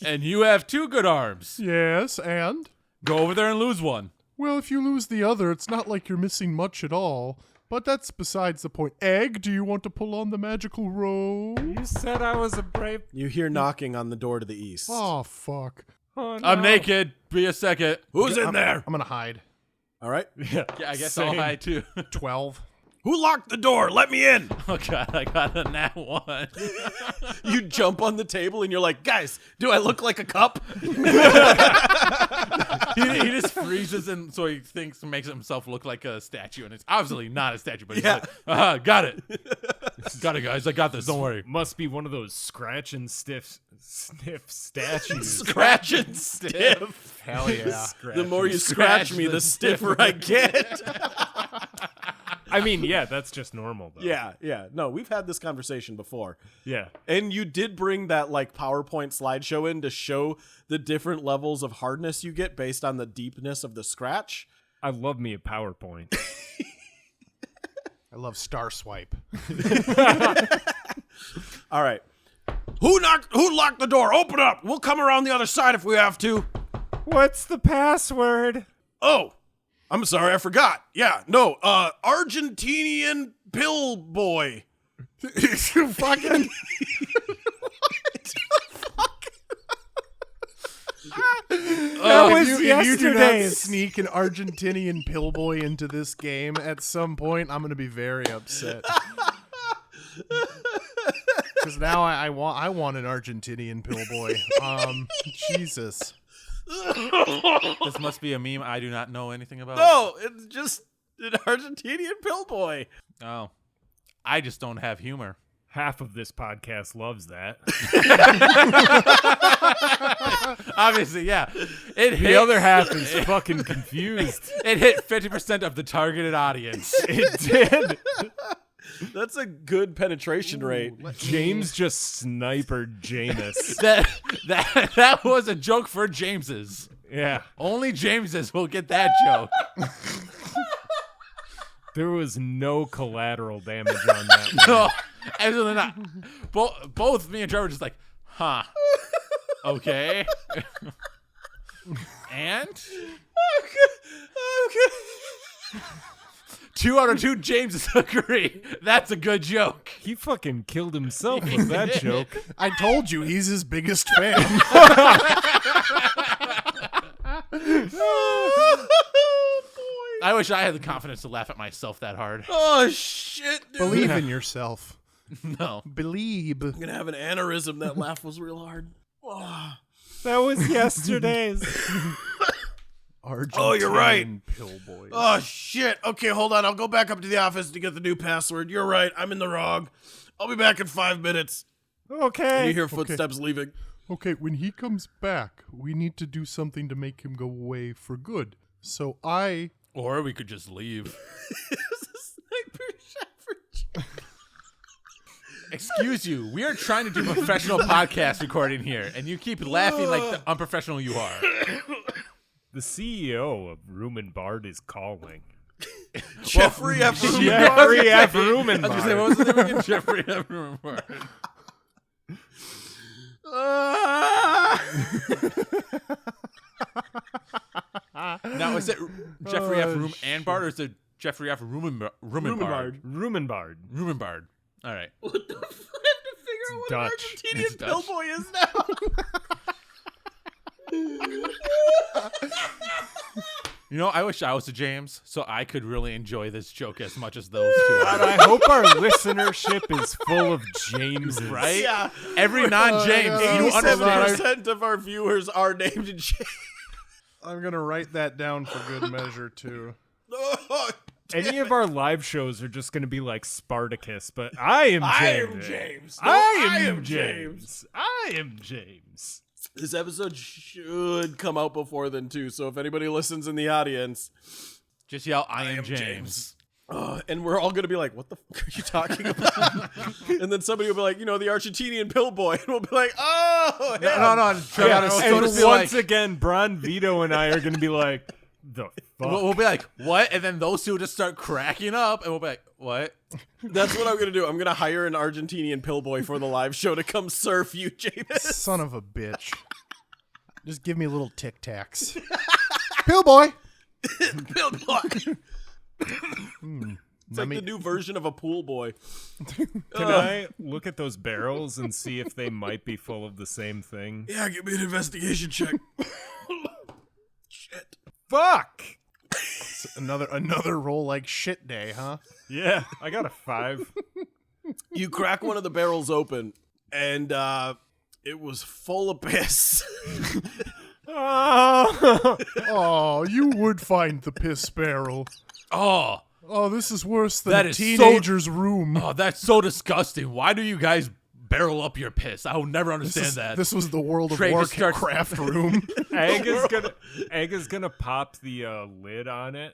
And you have 2 good arms. Yes, and? Go over there and lose one. Well, if you lose the other, it's not like you're missing much at all. But that's besides the point. Egg, do you want to pull on the magical rope? You said I was a brave. You hear knocking on the door to the east. Oh, fuck. Oh, no. I'm naked. Be a second. Who's in there? I'm gonna hide. All right. Yeah, I guess I'll Same. hide too. 12. Who locked the door? Let me in. Oh god, I got a nat 1. You jump on the table and you're like, guys, do I look like a cup? he just freezes and so he makes himself look like a statue, and it's obviously not a statue, but he's Yeah. like, got it. Got it, guys. I got this. Don't worry. Must be one of those scratch and sniff statues. Scratch and stiff. Hell yeah. The more you Scratch scratch me, the the stiffer I get. I mean, yeah, that's just normal, though. Yeah. No, we've had this conversation before. Yeah. And you did bring that like PowerPoint slideshow in to show the different levels of hardness you get based on the deepness of the scratch. I love me a PowerPoint. I love Star Swipe. All right. Who locked the door? Open up. We'll come around the other side if we have to. What's the password? Oh, I'm sorry, I forgot. Yeah, no, Argentinian pill boy. Fucking. That was If you do not yesterday's. sneak an Argentinian pillboy into this game at some point, I'm going to be very upset. Because now I want an Argentinian pillboy. Jesus. This must be a meme I do not know anything about. No, it's just an Argentinian pill boy. Oh. I just don't have humor. Half of this podcast loves that. Obviously, yeah. It The hit, other half is fucking confused. it hit 50% of the targeted audience. It did. That's a good penetration rate. James just snipered Jameis. that was a joke for Jameses. Yeah. Only Jameses will get that joke. There was no collateral damage on that one. No, absolutely not. Both me and Trevor were just like, huh. Okay. And? Okay. 2 out of 2 Jameses agree. That's a good joke. He fucking killed himself with that joke. I told you, he's his biggest fan. I wish I had the confidence to laugh at myself that hard. Oh shit, dude. Believe in yourself. No. Believe. I'm gonna have an aneurysm. That laugh was real hard. Oh. That was yesterday's. Argentine you're right. Pillboys. Oh, shit. Okay, hold on. I'll go back up to the office to get the new password. You're right. I'm in the wrong. I'll be back in 5 minutes. Okay. And you hear footsteps leaving. Okay, when he comes back, we need to do something to make him go away for good. So Or we could just leave. Excuse you. We are trying to do a professional podcast recording here, and you keep laughing like the unprofessional you are. The CEO of Room and Bard is calling. Jeffrey F. Jeffrey F. Room and I was gonna say, Bard. what was the name again? Jeffrey F. Rumor. Now, is it Jeffrey F. Room and Bard, or is it Jeffrey F. Rumenbard? Room and Bard. Rumenbard. All right. What the fuck? I have to figure out what an Dutch. Argentinian It's Dutch. pillboy is now. You know, I wish I was a James, so I could really enjoy this joke as much as those two God, are. I hope our listenership is full of Jameses. Right? Yeah. Every non-James, you understand. 87% of our viewers are named James. I'm going to write that down for good measure, too. Oh, Any of our live shows are just going to be like Spartacus, but I am James. I am James. No, I am James. I am James. This episode should come out before then, too. So if anybody listens in the audience, Just yell, I am James. and we're all going to be like, what the fuck are you talking about? And then somebody will be like, the Argentinian pillboy. And we'll be like, oh, No, yeah. no, Trey, Yeah, I was and so to be once like, again, Bron Vito and I are going to be like, the fuck? we'll be like, what? And then those two will just start cracking up, and we'll be like, what? That's what I'm going to do. I'm going to hire an Argentinian pillboy for the live show to come surf you, James. Son of a bitch. Just give me little Tic Tacs. Pillboy! Pillboy. It's like the new version of a pool boy. Can I look at those barrels and see if they might be full of the same thing? Yeah, give me an investigation check. Shit. Fuck! Another roll like shit day, huh? Yeah, I got a 5. You crack one of the barrels open, and it was full of piss. Oh, Oh, you would find the piss barrel. Oh, Oh, this is worse than That a is so- teenager's room. oh, that's so disgusting. Why do you guys barrel up your piss? I will never understand that. This was the World of Trey just starts- Warcraft room. Egg is gonna pop the lid on it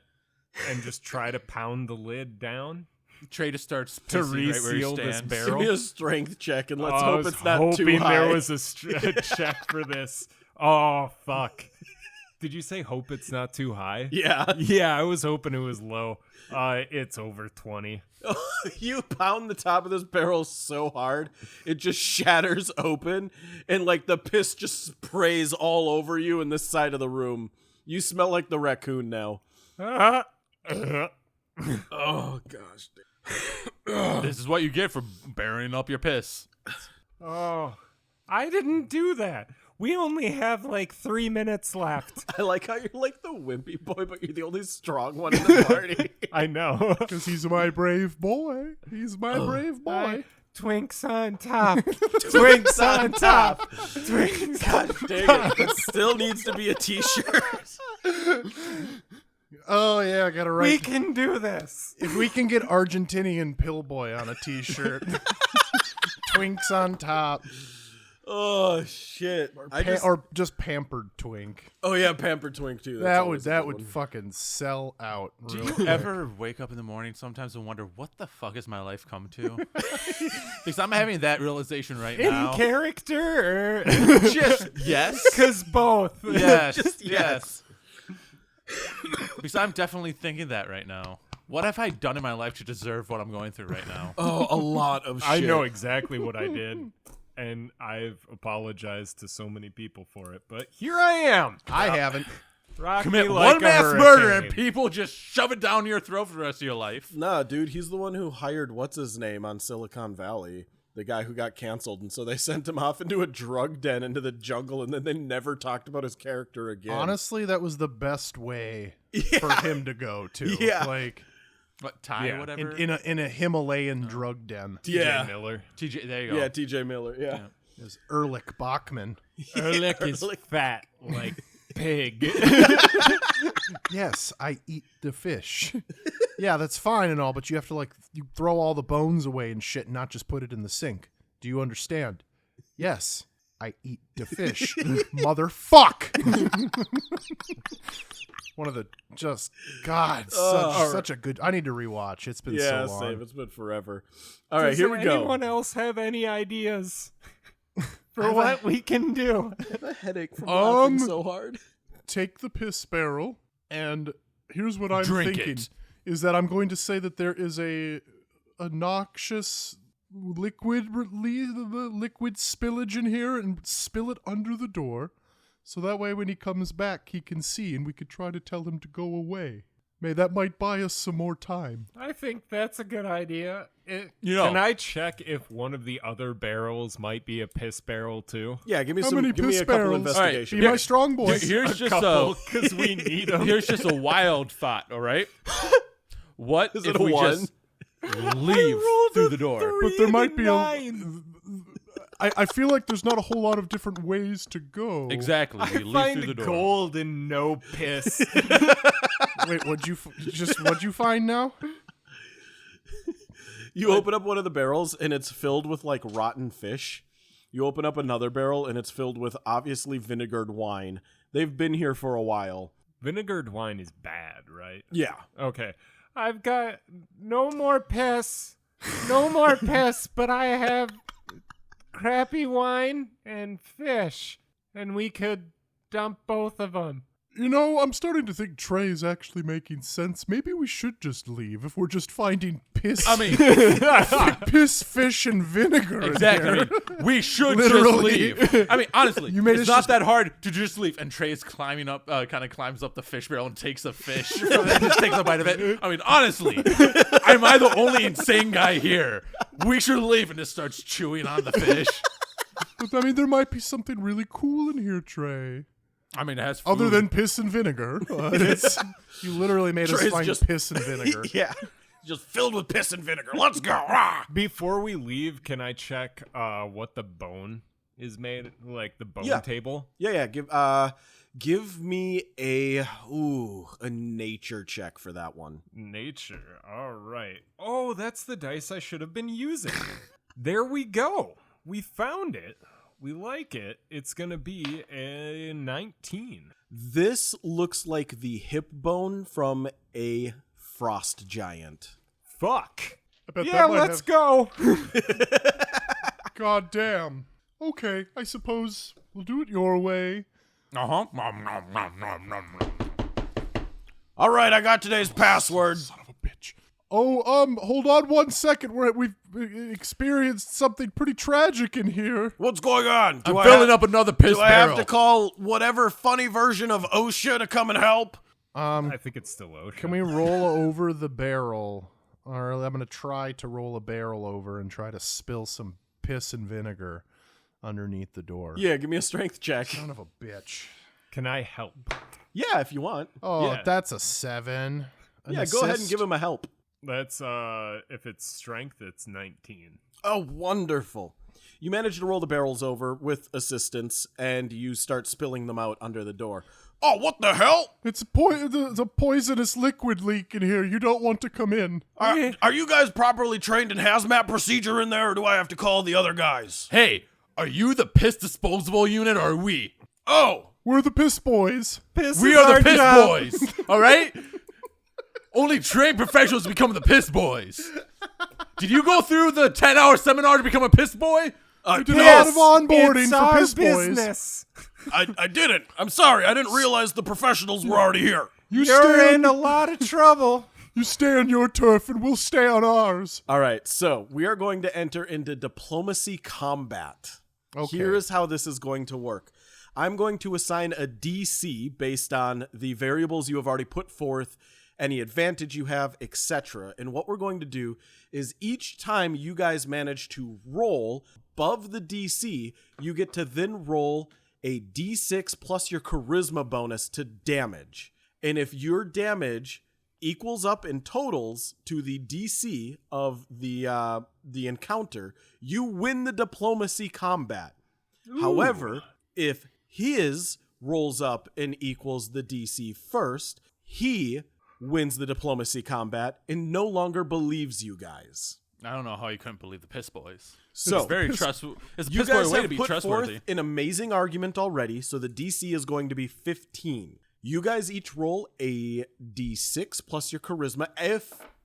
and just try to pound the lid down Trey just starts to pissing right where he reseal this stands. Give me barrel. a strength check, and let's I hope was it's not too hoping high. there was a check for this. Oh fuck! Did you say hope it's not too high? Yeah. Yeah, I was hoping it was low. It's over 20. You pound the top of this barrel so hard, it just shatters open, and like the piss just sprays all over you in this side of the room. You smell like the raccoon now. Oh gosh. This is what you get for barreling up your piss. Oh, I didn't do that. We only have like 3 minutes left. I like how you're like the wimpy boy, but you're the only strong one in the party. I know. Because he's my brave boy. He's my brave boy. Twinks on top. Twinks on top. Twinks. God dang it. It still needs to be a t-shirt. Oh, yeah, I got to We write. can do this. If we can get Argentinian pillboy on a t-shirt. Twinks on top. Oh shit. Or just pampered twink. Oh yeah, pampered twink too. That's That always a would good one. fucking sell out. Do real you quick. ever wake up in the morning sometimes and wonder what the fuck has my life come to? Because I'm having that realization right In now. character. Just yes, Because both. yes, Just yes. Because I'm definitely thinking that right now. What have I done in my life to deserve what I'm going through right now? Oh, a lot of shit. I know exactly what I did. And I've apologized to so many people for it. But here I am. I haven't. Rock Commit me like one a mass hurricane. murder and people just shove it down your throat for the rest of your life. Nah, dude, he's the one who hired what's his name on Silicon Valley. The guy who got canceled, and so they sent him off into a drug den into the jungle, and then they never talked about his character again. Honestly, that was the best way for him to go to. Yeah. Like What, Ty, Yeah. whatever? in a Himalayan drug den. yeah, Miller. TJ, there you go. yeah, TJ Miller, yeah. Is Erlich Bachman. Erlich is fat like pig. Yes, I eat the fish. Yeah, that's fine and all, but you have to you throw all the bones away and shit and not just put it in the sink. Do you understand? Yes, I eat the fish. Motherfuck! One of the such a good. I need to rewatch. It's been so long. Same. It's been forever. All right, here we go. Does anyone else have any ideas for what we can do? I have a headache from laughing so hard. Take the piss barrel, and here's what I'm Drink thinking: it. is that I'm going to say that there is a noxious liquid spillage in here, and spill it under the door, so that way when he comes back, he can see, and we could try to tell him to go away. That might buy us some more time. I think that's a good idea. know- Can I check if one of the other barrels might be a piss barrel too? Yeah, give me How many give me piss a couple barrels? investigation. Be my strong boy. Here's just Because we need them. here's just a wild thought. All right. What Is if it a we one? just leave through the door? But there might be I feel like there's not a whole lot of different ways to go. Exactly. We leave through the Find door. gold and no piss. Wait, what'd you find now? You open up one of the barrels and it's filled with like rotten fish. You open up another barrel and it's filled with obviously vinegared wine. They've been here for a while. Vinegared wine is bad, right? Yeah. Okay. I've got no more piss. No more piss, but I have crappy wine and fish. And we could dump both of them. I'm starting to think Trey's actually making sense. Maybe we should just leave if we're just finding piss. I mean, piss, fish, and vinegar. in exactly. I here. mean, we should Literally. just leave. I mean, honestly, You made it's us not just- that hard to just leave. And Trey is climbing up, kind of climbs up the fish barrel and takes a fish from it and just takes a bite of it. I mean, honestly, am I the only insane guy here? We should leave, and just starts chewing on the fish. But I mean, there might be something really cool in here, Trey. I mean, it has food. Other than piss and vinegar. You literally made us Trey's find just- piss and vinegar. Yeah. Just filled with piss and vinegar. Let's go. Rah! Before we leave, can I check what the bone is made? Like the bone Yeah. table? Yeah. Give me a nature check for that one. Nature. All right. Oh, that's the dice I should have been using. There we go. We found it. We like it. It's going to be a 19. This looks like the hip bone from a frost giant. Fuck. I bet Yeah, that might let's have- go. God damn. Okay, I suppose we'll do it your way. Uh-huh. All right, I got today's password. Son of a bitch. Oh, hold on 1 second. We've experienced something pretty tragic in here. What's going on? I'm filling up another piss Do I barrel. have to call whatever funny version of OSHA to come and help? I think it's still OSHA. Can we roll over the barrel? Or I'm going to try to roll a barrel over and try to spill some piss and vinegar underneath the door. Yeah, give me a strength check. Son of a bitch. Can I help? Yeah, if you want. Oh, Yeah. that's a 7. An Yeah, go ahead and assist? give him a help. That's, if it's strength, it's 19. Oh, wonderful. You manage to roll the barrels over with assistance, and you start spilling them out under the door. Oh, what the hell? It's a poisonous liquid leak in here. You don't want to come in. Are you guys properly trained in hazmat procedure in there, or do I have to call the other guys? Hey, are you the piss disposable unit or are we? Oh, We're the piss boys. Piss We is are our the piss job. boys. All right? Only trained professionals become the piss boys. Did you go through the 10-hour seminar to become a piss boy? Did a lot of onboarding It's for our piss boys. business. I didn't. I'm sorry. I didn't realize the professionals were already here. You You're stay in a lot of trouble. You stay on your turf, and we'll stay on ours. All right, so we are going to enter into diplomacy combat. Okay. Here's how this is going to work. I'm going to assign a DC based on the variables you have already put forth, any advantage you have, etc. And what we're going to do is each time you guys manage to roll above the DC, you get to then roll a D6 plus your charisma bonus to damage. And if your damage equals up in totals to the DC of the encounter, you win the diplomacy combat. However, if his rolls up and equals the DC first, he wins the diplomacy combat and no longer believes you guys. I don't know how you couldn't believe the Piss Boys. So It's very trustworthy. It's a you Piss Boy guys way to have be put trustworthy. forth an amazing argument already, so the DC is going to be 15. You guys each roll a D6 plus your charisma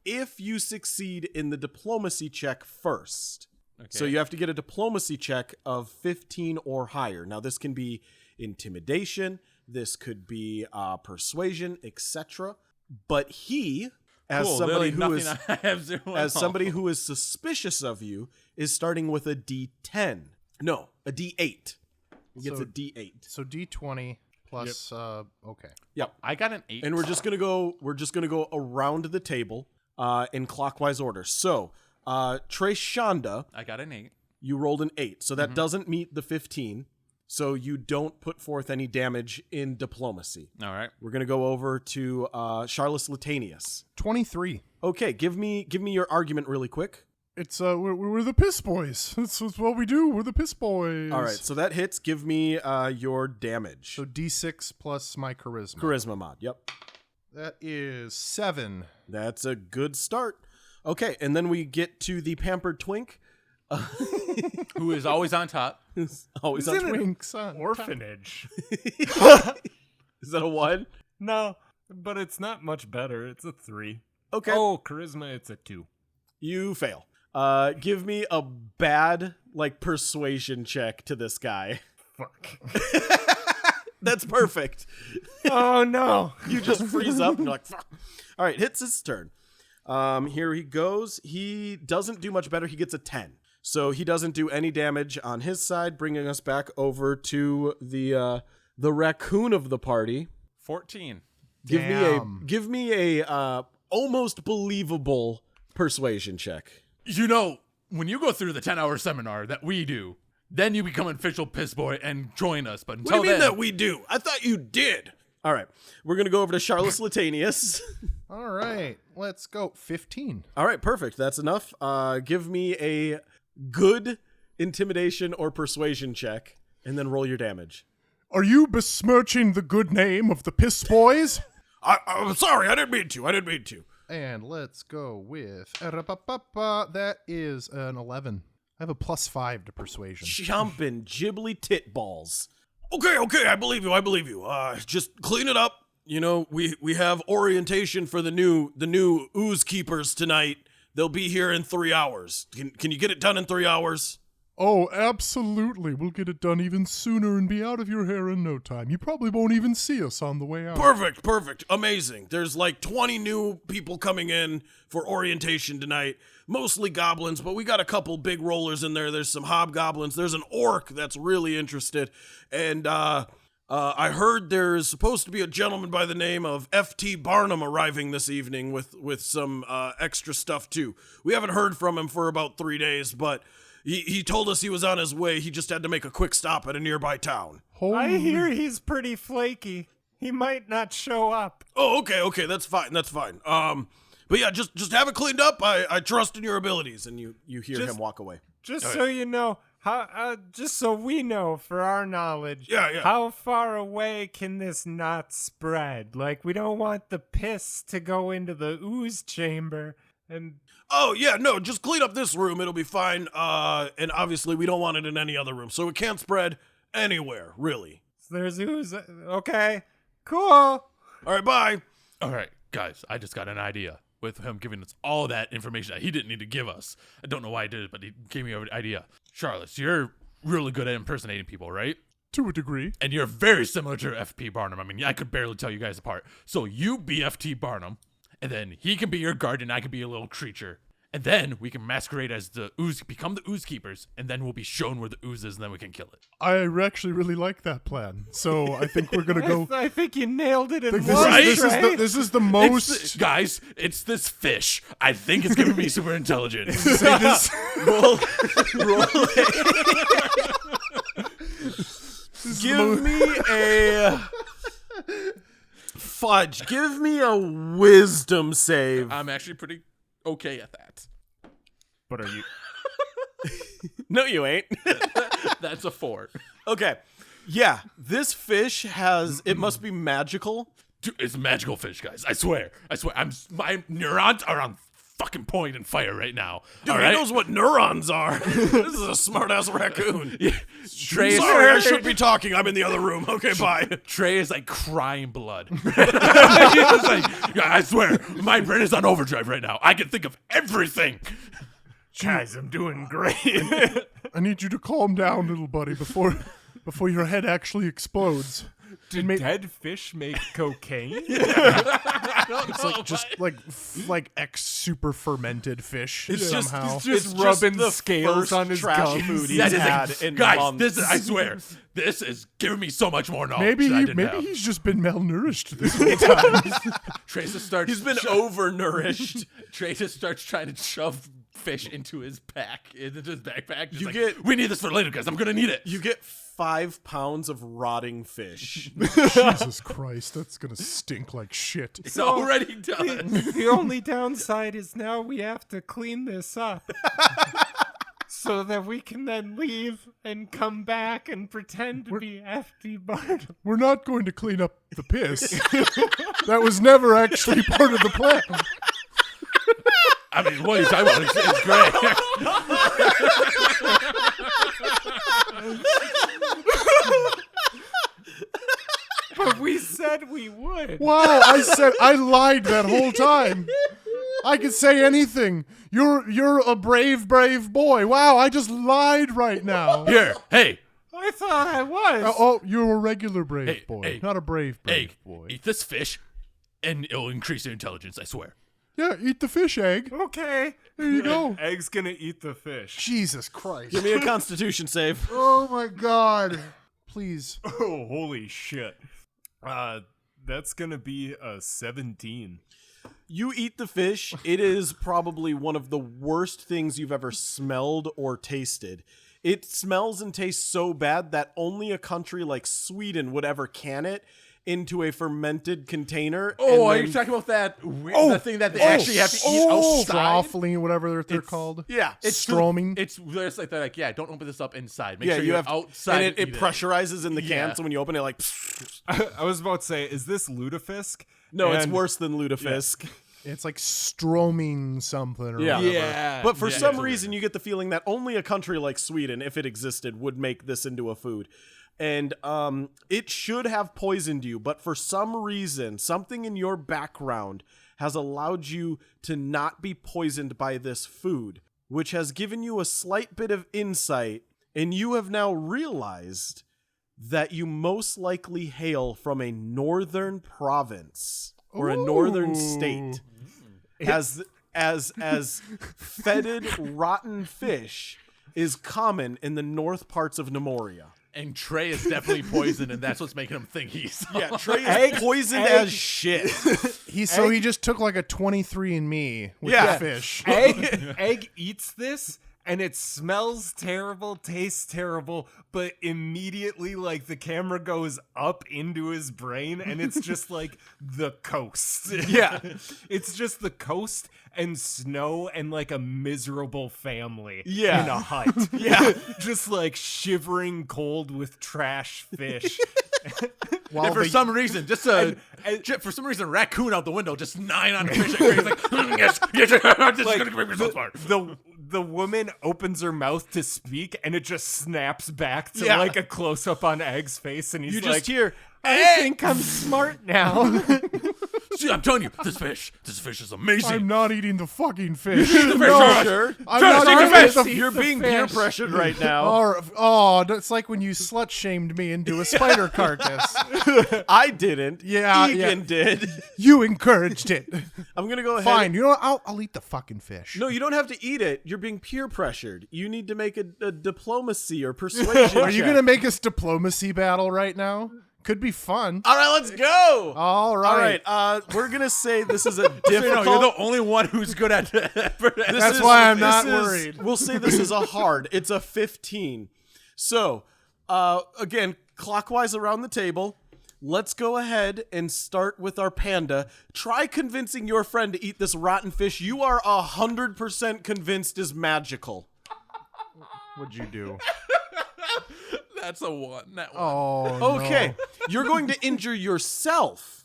if you succeed in the diplomacy check first. Okay. So you have to get a diplomacy check of 15 or higher. Now this can be intimidation, this could be persuasion, etc. But he, as Cool, somebody literally who is nothing I have 0 as somebody who is suspicious of you, is starting with a D10. No, a D8. He gets So- a D8. So D20 plus. Okay. Yep. I got an 8. And we're just gonna go around the table in clockwise order. So Trey Shonda, I got an 8. you rolled an 8. So that doesn't meet the 15. So you don't put forth any damage in diplomacy. All right. We're gonna go over to Charles Latanius. 23. Okay, give me your argument really quick. It's we're the Piss Boys. That's what we do. We're the Piss Boys. All right, so that hits. Give me your damage. So D6 plus my charisma. Charisma mod. Yep. That is 7. That's a good start. Okay, and then we get to the pampered twink. Who is always on top. Always Isn't on it twink. Twinks on Orphanage. Is that a 1? No, but it's not much better. It's a 3. Okay. Oh, charisma, it's a 2. You fail. Give me a bad, persuasion check to this guy. Fuck. That's perfect. Oh, no. You just freeze up and you're like, fuck. All right, hits his turn. Here he goes. He doesn't do much better. He gets a 10. So he doesn't do any damage on his side, bringing us back over to the raccoon of the party. 14. Damn. Give me a almost believable persuasion check. You know, when you go through the 10-hour seminar that we do, then you become an official Piss Boy and join us. But What do until you mean then, that we do? I thought you did. All right, we're gonna go over to Charles Latanius. All right. Let's go. 15. All right, perfect. That's enough. Give me a good intimidation or persuasion check, and then roll your damage. Are you besmirching the good name of the Piss Boys? I'm sorry. I didn't mean to. And let's go with that is an 11. I have a +5 to persuasion. Jumping ghibli tit balls. Okay, I believe you. Just clean it up. You know, we have orientation for the new ooze keepers tonight. They'll be here in 3 hours. Can you get it done in 3 hours? Oh, absolutely. We'll get it done even sooner and be out of your hair in no time. You probably won't even see us on the way out. Perfect. Amazing. There's 20 new people coming in for orientation tonight. Mostly goblins, but we got a couple big rollers in there. There's some hobgoblins. There's an orc that's really interested. And I heard there's supposed to be a gentleman by the name of F.T. Barnum arriving this evening with some extra stuff too. We haven't heard from him for about 3 days, but he told us he was on his way. He just had to make a quick stop at a nearby town. I hear he's pretty flaky. He might not show up. Oh, okay, that's fine. But yeah, just have it cleaned up. I trust in your abilities. And you hear him walk away. Just so you know, just so we know for our knowledge, Yeah. how far away can this not spread? We don't want the piss to go into the ooze chamber. And Oh, yeah, no, just clean up this room. It'll be fine. And obviously we don't want it in any other room. So it can't spread anywhere, really. there's ooze. Okay, cool. All right, bye. all right, guys, I just got an idea with him giving us all that information that he didn't need to give us. I don't know why he did it, but he gave me an idea. Charlotte, you're really good at impersonating people, right? To a degree. And you're very similar to F.P. Barnum. I mean, I could barely tell you guys apart. So you be F.T. Barnum, and then he can be your guardian, I can be a little creature. And then we can masquerade as the ooze, become the ooze keepers, and then we'll be shown where the ooze is, and then we can kill it. I actually really like that plan. So I think we're going to go. I think you nailed it in This one. is Trey. this is the most. Guys, it's this fish. I think it's gonna be super intelligent. Say this. Roll Give me a fudge. Give me a wisdom save. I'm actually pretty okay at that. But are you? No, you ain't. That's a 4. Okay. Yeah, this fish it must be magical. Dude, it's a magical fish, guys. I swear. My neurons are on fucking point and fire right now. Dude, All he right? knows what neurons are. This is a smart-ass raccoon. Trey, Sorry, I should be talking. I'm in the other room. Okay, bye. Trey is like crying blood. He's just like, yeah, I swear, my brain is on overdrive right now. I can think of everything. Guys, I'm doing great. I need you to calm down, little buddy, before your head actually explodes. Do dead fish make cocaine? It's like just like super fermented fish somehow. Just rubbing the scales first on his trashy gums. food he's That is had like, in guys, months. I swear, this is giving me so much more knowledge. Maybe that I didn't have. he's just been malnourished this whole time. Trey just starts. He's been overnourished. Trey just starts trying to shove fish into his into his backpack. Just You like, get- we need this for later, guys. I'm gonna need it. You get 5 pounds of rotting fish. Jesus Christ, that's gonna stink like shit. It's already done. The only downside is now we have to clean this up. So that we can then leave and come back and pretend to be FD Barnum. We're not going to clean up the piss. That was never actually part of the plan. I mean, what are you talking about? It's great. But we said we would. Wow, I lied that whole time. I could say anything. You're a brave boy. Wow, I just lied right now. Here, hey, I thought I was. Oh, you're a regular brave Hey, boy, hey, not a brave egg. boy. Eat this fish, and it'll increase your intelligence. I swear. Yeah, eat the fish egg. Okay. There you go. Egg's gonna eat the fish. Jesus Christ. Give me a constitution save. Oh my God. Please. Oh, holy shit. That's gonna be a 17. You eat the fish. It is probably one of the worst things you've ever smelled or tasted. It smells and tastes so bad that only a country like Sweden would ever can it into a fermented container. Oh, are and you then- talking about that? The thing that they actually have to eat outside. Stroffling, whatever they're called. Yeah, It's stroming. It's like they're like, yeah, don't open this up inside. Make yeah, sure you you're have outside. and it eat pressurizes in the can, Yeah. so when you open it, like, I was about to say, is this lutefisk? no, it's And- worse than lutefisk. It's like stroming something or Yeah. whatever. Yeah, But for yeah, some it's reason, weird. you get the feeling that only a country like Sweden, if it existed, would make this into a food. And it should have poisoned you, but for some reason, something in your background has allowed you to not be poisoned by this food, which has given you a slight bit of insight, and you have now realized that you most likely hail from a northern province or a northern state. As fetid, rotten fish is common in the north parts of Nemoria. And Trey is definitely poisoned, and that's what's making him think he's. Yeah, Trey is poisoned as shit. He just took like a 23andMe with Yeah. the fish. Egg eats this, and it smells terrible, tastes terrible, but immediately, like, the camera goes up into his brain, and it's just like the coast. Yeah. It's just the coast and snow and like a miserable family Yeah. in a hut. Yeah. Just like shivering cold with trash fish. While And for the- some reason, just a raccoon out the window, just gnawing on a fish. He's like, yes, this is gonna make me so smart. The woman opens her mouth to speak, and it just snaps back to Yeah. like a close up on Egg's face, and he's You like, just hear, I think I'm smart now. See, I'm telling you, this fish is amazing. I'm not eating the fucking fish. sure. I'm Try not to take eating a fish. the You're being peer pressured right now. Oh, that's like when you slut shamed me into a spider carcass. I didn't. Yeah, Egan did. You encouraged it. I'm gonna go ahead. Fine. You know what? I'll eat the fucking fish. No, you don't have to eat it. You're being peer pressured. You need to make a diplomacy or persuasion. Are you check. gonna make us diplomacy battle right now? Could be fun. All right, let's go. All right. All right. We're gonna say this is a So, difficult. you're the only one who's good at That's why I'm not worried. We'll say this is a hard. It's a 15. So, again, clockwise around the table. Let's go ahead and start with our panda. Try convincing your friend to eat this rotten fish you are 100% convinced is magical. What'd you do? That's a 1. That one. Oh, Okay, no. you're going to injure yourself.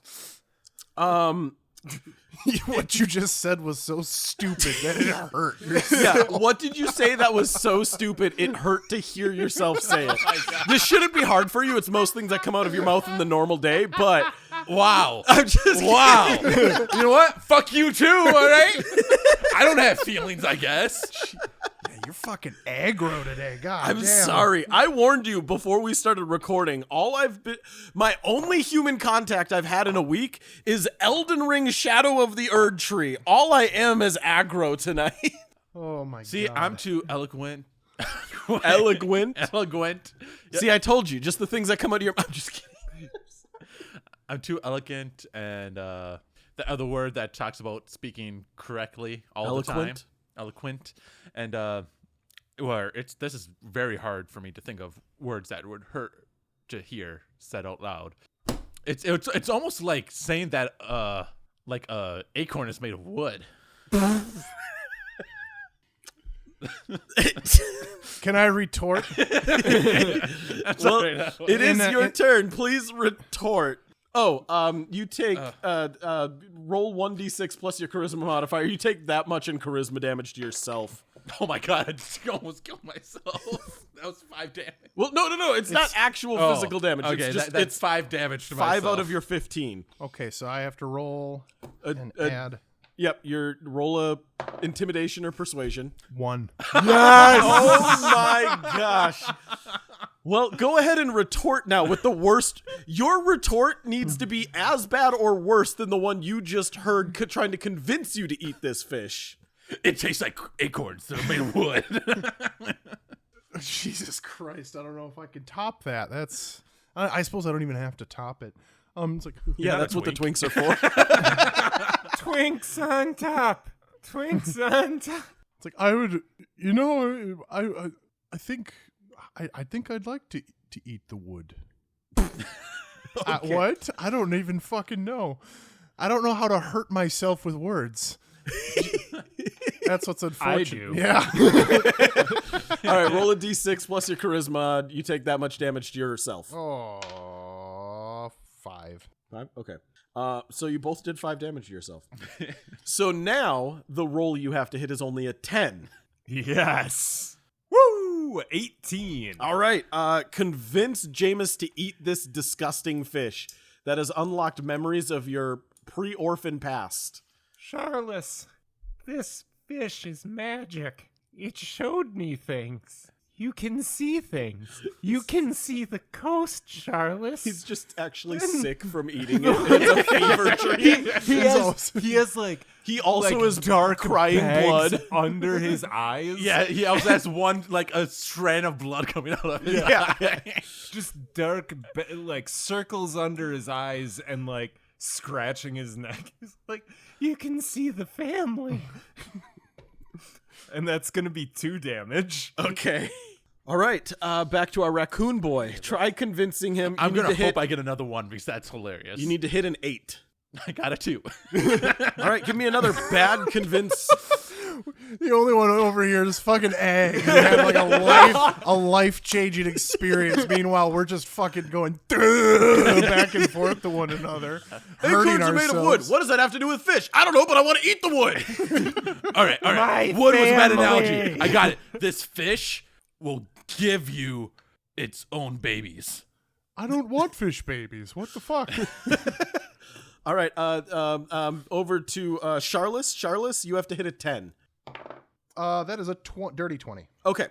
What you just said was so stupid that it hurt. Yeah, what did you say that was so stupid it hurt to hear yourself say it? This shouldn't be hard for you. It's most things that come out of your mouth in the normal day, but Wow. I'm just Wow. You know what? Fuck you too, all right? I don't have feelings, I guess. You're fucking aggro today. God I'm damn. sorry. I warned you before we started recording. My only human contact I've had in a week is Elden Ring Shadow of the Erd Tree. All I am is aggro tonight. Oh my See, god. I'm too eloquent. Eloquent. Eloquent. See, I told you, just the things that come out of your mouth. I'm just kidding. I'm too eloquent, and the other word that talks about speaking correctly all the time. Eloquent? Eloquent. And this is very hard for me to think of words that would hurt to hear said out loud. It's almost like saying that acorn is made of wood. Can I retort? Well, it is your turn. Please retort. Oh, you take roll 1d6 plus your charisma modifier. You take that much in charisma damage to yourself. Oh my god, I just almost killed myself. That was 5 damage. Well, no, it's not actual physical damage. Okay, it's just that's it's 5 damage to 5 myself. out of your 15. Okay, so I have to roll and a- add Yep, your roll a intimidation or persuasion. 1. Oh my gosh. Well, go ahead and retort now with the worst. Your retort needs to be as bad or worse than the one you just heard trying to convince you to eat this fish. It tastes like acorns that are made of wood. Jesus Christ, I don't know if I can top that. That's I suppose I don't even have to top it. It's like Yeah, that's what the twinks are for. Twinks on top. Twinks on top. It's like I would, I think I'd like to eat the wood. What? I don't even fucking know. I don't know how to hurt myself with words. That's what's unfortunate. I do. Yeah. All right, roll a d6 plus your charisma. You take that much damage to yourself. Oh, 5. 5? Okay. So you both did 5 damage to yourself. So now the roll you have to hit is only a 10. Yes. Woo! 18. All right. Convince Jameis to eat this disgusting fish that has unlocked memories of your pre-orphan past. Charles, this fish is magic. It showed me things. You can see things. You can see the coast, Charles. He's just actually sick from eating it. It's a fever dream. He has like He also like is dark crying bags blood. under his eyes. Yeah, he also has a strand of blood coming out of his eye. Just dark like circles under his eyes and like scratching his neck. He's like, you can see the family. And that's gonna be 2 damage. Okay. All right. Back to our raccoon boy. Try convincing him. I'm You going need to hit. hope I get another 1 because that's hilarious. You need to hit an 8. I got a 2. All right. Give me another bad convince. The only one over here is fucking Egg. He had like a life-changing experience. Meanwhile, we're just fucking going back and forth to one another, hurting Acorns are made of wood. ourselves. What does that have to do with fish? I don't know, but I want to eat the wood. All right. My Wood was a bad family. analogy. I got it. This fish will give you its own babies. I don't want fish babies. What the fuck? All right. Over to Charles. Charles, you have to hit a 10. That is a dirty 20. Okay.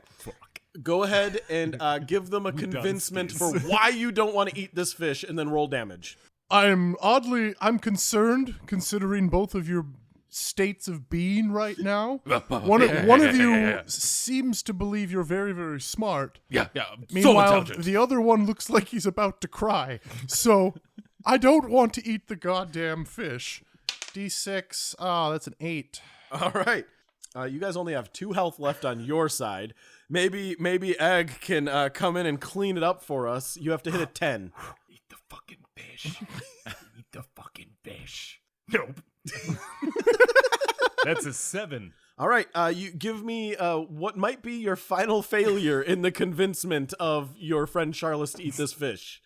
Go ahead and give them a convincement for why you don't want to eat this fish, and then roll damage. I'm concerned considering both of your states of being right now. One of you seems to believe you're very, very smart. Yeah. So Meanwhile, intelligent. the other one looks like he's about to cry. So I don't want to eat the goddamn fish. D6. Oh, that's an 8. All right. You guys only have 2 health left on your side. Maybe Egg can come in and clean it up for us. You have to hit a 10. Eat the fucking fish. Eat the fucking fish. Nope. That's a 7. All right, you give me what might be your final failure in the convincement of your friend Charles to eat this fish.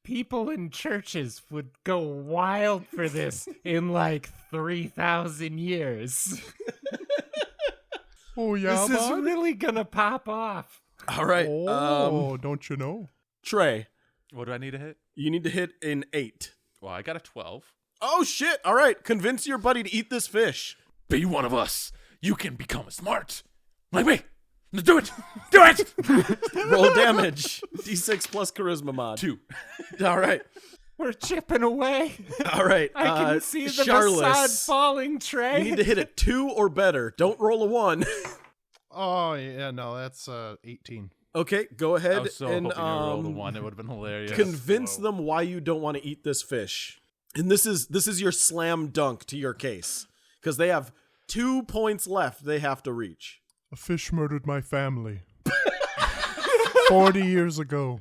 People in churches would go wild for this in like 3,000 years. Oh, yeah, This is really gonna pop off. All right, Oh, don't you know? Trey, What do I need to hit? you need to hit an 8. Well, I got a 12. Oh, shit. All right, convince your buddy to eat this fish. Be one of us. You can become smart. Like me. Do it. Do it. Roll damage. D6 plus charisma mod. 2. All right. We're chipping away. All right. I can see the Charles, facade falling, Trey. you need to hit a 2 or better. Don't roll a 1. Oh, yeah, no, that's 18. Okay, go ahead I was so and hoping you rolled a 1. It would have been hilarious. convince them why you don't want to eat this fish. And this is your slam dunk to your case. Because they have 2 points left they have to reach. A fish murdered my family. 40 years ago.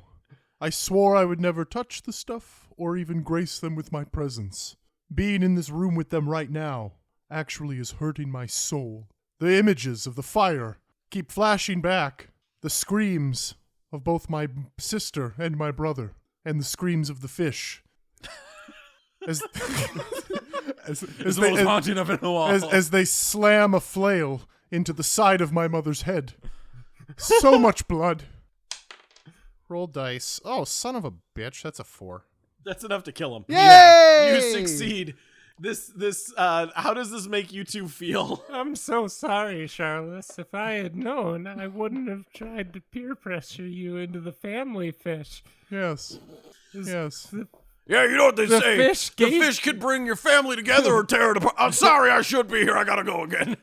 I swore I would never touch the stuff or even grace them with my presence. Being in this room with them right now actually is hurting my soul. The images of the fire keep flashing back. The screams of both my sister and my brother, and the screams of the fish. As It's the most haunting of it all. as they slam a flail into the side of my mother's head. So much blood. Roll dice. Oh, son of a bitch. That's a 4. That's enough to kill him. Yay! You succeed. How does this make you two feel? I'm so sorry, Charles. If I had known, I wouldn't have tried to peer pressure you into the family fish. Yes. Yes. Yeah, you know what they The say. fish The gave- fish could bring your family together or tear it apart. I'm sorry, I should be here. I gotta go again.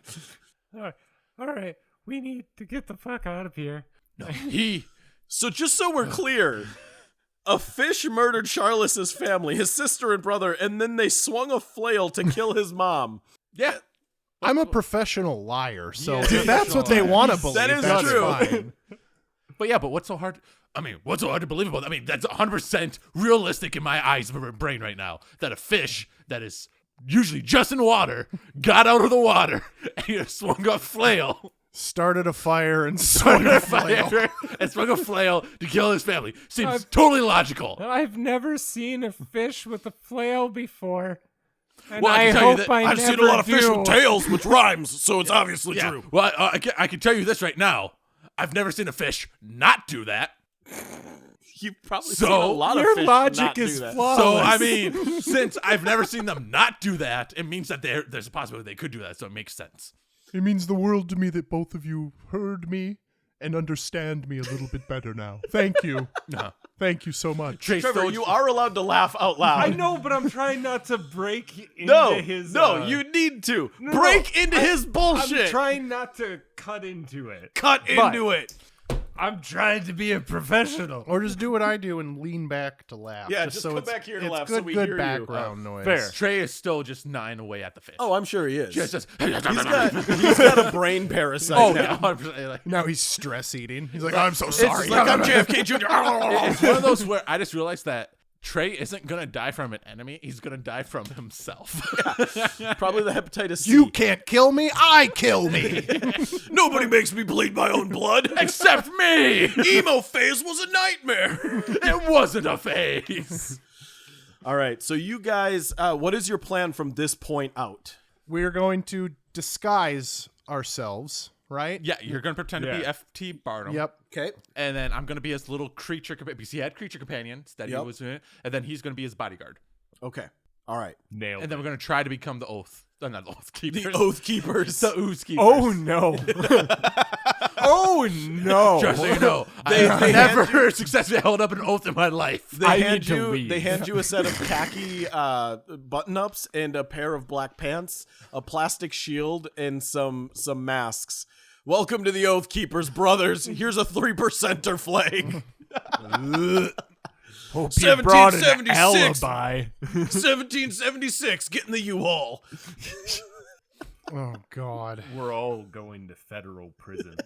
All right. We need to get the fuck out of here. So just so we're clear, a fish murdered Charles's family, his sister and brother, and then they swung a flail to kill his mom. Yeah. I'm a professional liar, so Yeah, if that's what they want to believe, That is that's true. fine. But what's so hard? What's so hard to believe about that? That's 100% realistic in my eyes, my brain right now. That a fish that is usually just in water got out of the water and swung a flail. Started a fire and swung a flail. And swung a flail to kill his family. Seems totally logical. I've never seen a fish with a flail before. And Well, I I can tell you hope that I never do. tails, which rhymes, so it's obviously Yeah. Well, I can tell you this right now. I've never seen a fish not do that. You've probably So, seen a lot of Your fish logic not is do that. flawless. Since I've never seen them not do that, it means that there's a possibility they could do that, so it makes sense. It means the world to me that both of you heard me and understand me a little bit better now. Thank you. Thank you so much. Trevor, you are allowed to laugh out loud. I know, but I'm trying not to break into No, his. you need to No, break into his I'm bullshit. trying not to cut into it. Cut But- into it. I'm trying to be a professional. Or just do what I do and lean back to laugh. Yeah, just so come it's, back here to it's laugh so good, we good hear you. background noise. Fair. Trey is still just 9 away at the fish. Oh, I'm sure he is. just he's got a brain parasite oh, now. yeah, 100%. Like, Now he's stress eating. He's like, I'm so sorry. It's like I'm JFK Jr. it's one of those where I just realized that Trey isn't gonna die from an enemy; he's gonna die from himself. Probably the hepatitis C. You can't kill me, I kill me. Nobody makes me bleed my own blood. Except me. Emo phase was a nightmare. It wasn't a phase. All right, so you guys, what is your plan from this point out? We're going to disguise ourselves, right? Yeah, you're gonna pretend to be Yeah. FT Barnum. Yep. Okay. And then I'm gonna be his little creature because he had creature companions that Yep. he was doing, and then he's gonna be his bodyguard. Okay. All right. Nailed And then we're gonna try to become the Oath. Not the Oath Keepers. The Oath Keepers. The Ooze Keepers. Oh no! Oh no! Just so you know, They I've never successfully held up an oath in my life. They I hand need to you. leave. They hand you a set of khaki button-ups and a pair of black pants, a plastic shield, and some masks. Welcome to the Oath Keepers, brothers. Here's a 3%er flag. Hope you brought an 1776. alibi. 1776. Get in the U-Haul. Oh, God. We're all going to federal prison.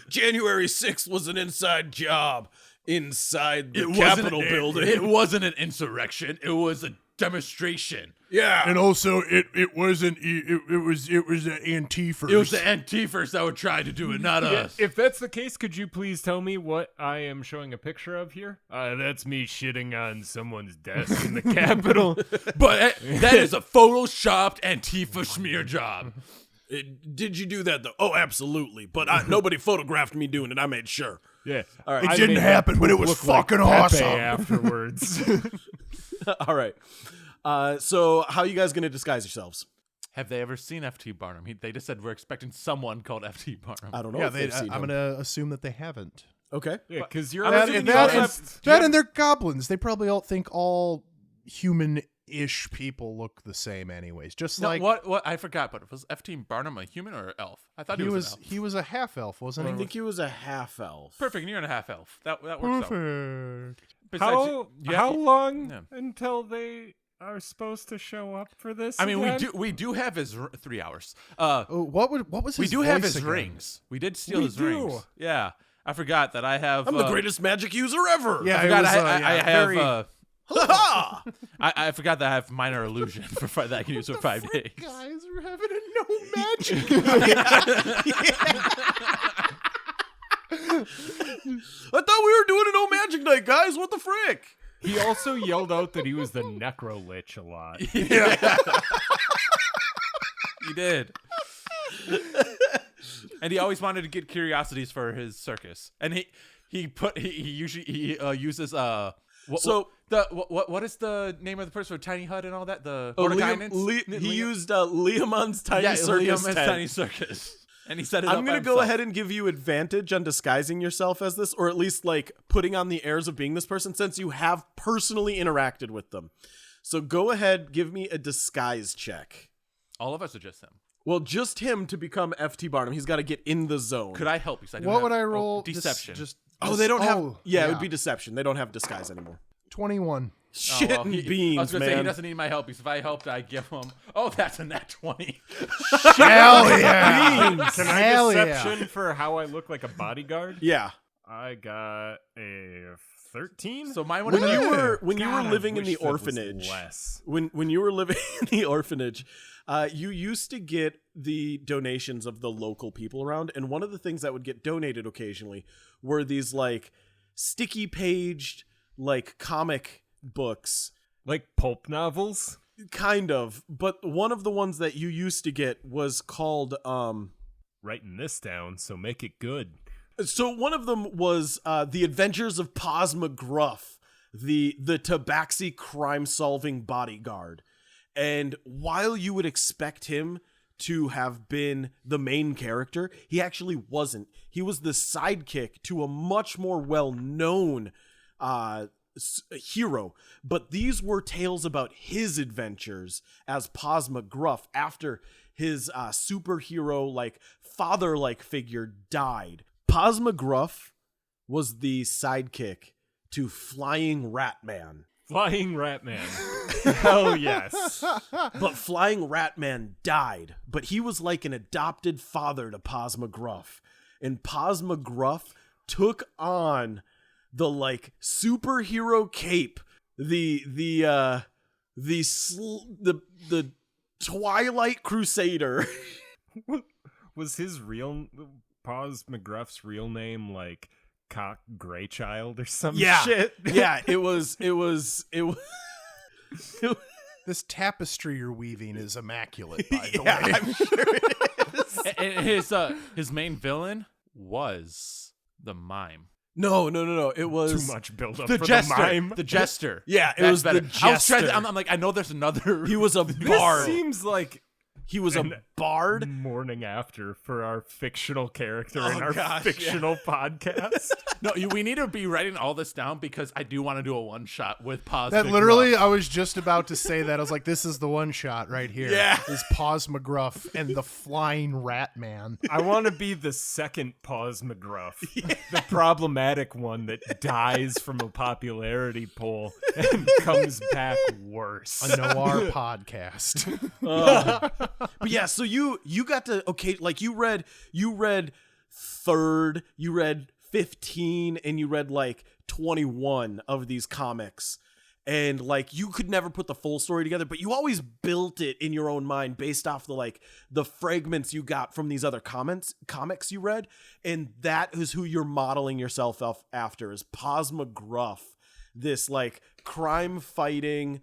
January 6th was an inside job inside the It wasn't Capitol building. It wasn't an insurrection. It was a demonstration. Yeah. And also, it wasn't. It was the Antifers. It was the Antifers that were trying to do it, not us. If that's the case, could you please tell me what I am showing a picture of here? That's me shitting on someone's desk in the Capitol. But that is a photoshopped Antifa smear job. Did you do that though? Oh, absolutely. But nobody photographed me doing it. I made sure. Yeah. All right. It I didn't made happen, that but it poop was look like fucking Pepe awesome. afterwards. All right. So how are you guys gonna disguise yourselves? Have they ever seen F.T. Barnum? They just said we're expecting someone called F.T. Barnum. I don't know. Yeah, if they've seen I'm him. gonna assume that they haven't. Okay. Yeah, because you're I'm That, assuming and, you that, all and, have- that and they're goblins. They probably all think all human-ish people look the same, anyways. Just No, like what? I forgot, but was F.T. Barnum a human or an elf? I thought he was an elf. he was a half elf, wasn't I he? think he was a half elf. Perfect, and you're a half elf. That works out. Perfect. Besides, How long yeah. until they are supposed to show up for this? I mean, again? we do have his 3 hours. Oh, what was his We do have voice his again? rings. We did steal We his do. rings. Yeah, I forgot that I have. I'm the greatest magic user ever. Yeah, I forgot it was, I have. very- Ha I forgot that I have minor illusion for that I can use for 5 days. Guys, we're having a no magic. I thought we were doing a no magic night, guys. What the frick? He also yelled out that he was the Necro Lich a lot. He did. And he always wanted to get curiosities for his circus. And he usually uses what is the name of the person for Tiny Hut and all that? The He used Liamon's tiny circus tent. Tiny circus. And he set it up I'm by going to go himself. ahead and give you advantage on disguising yourself as this, or at least like putting on the airs of being this person since you have personally interacted with them. So go ahead, give me a disguise check. All of us are just him. Well, just him to become F.T. Barnum. He's got to get in the zone. Could I help you? What would I roll? Deception. They don't have... Oh, Yeah, it would be deception. They don't have disguise anymore. 21. Shit and I beans, was going to say he man. doesn't need my help because if I helped, I give him. Oh, that's a nat 20. Hell yeah! Can Hell I yeah. deception for how I look like a bodyguard? Yeah. I got a 13. So mine would When have you been. were when you were God, I living in wish the that was orphanage, less. when you were living in the orphanage, you used to get the donations of the local people around, and one of the things that would get donated occasionally were these like sticky paged like comic books, Like pulp novels? kind of. But one of the ones that you used to get was called Writing this down, so make it good. So one of them was The Adventures of Paz McGruff, the Tabaxi crime-solving bodyguard. And while you would expect him to have been the main character, he actually wasn't. He was the sidekick to a much more well-known hero. But these were tales about his adventures as Paz McGruff after his superhero, like, father-like figure died. Paz McGruff was the sidekick to Flying Rat Man. Flying Rat Man. Hell yes. But Flying Rat Man died, but he was like an adopted father to Paz McGruff. And Paz McGruff took on the like superhero cape, the Twilight Crusader. Was his real Paz McGruff's real name like Cock Greychild or some shit? Yeah, it was This tapestry you're weaving is immaculate, by the yeah, way. I'm sure it is. And his main villain was the mime. No. It was Too much build up The for jester. the mime. The jester. Yeah, it That's was the better. I was trying jester. I'm like, I know there's another. He was a This bard. seems like He was a an bard. morning after for our fictional character in Oh, our gosh, fictional podcast. No, we need to be writing all this down because I do want to do a one shot with Paz. That McGruff. literally, I was just about to say that. I was like, this is the one shot right here. Yeah. Is Paz McGruff and the Flying Rat Man. I want to be the second Paz McGruff, the problematic one that dies from a popularity poll and comes back worse. A noir podcast. But yeah, so you got to like you read third, you read 15, and you read like 21 of these comics. and like you could never put the full story together, but you always built it in your own mind based off the fragments you got from these other comics you read, and that is who you're modeling yourself after is Paz McGruff, this like crime fighting,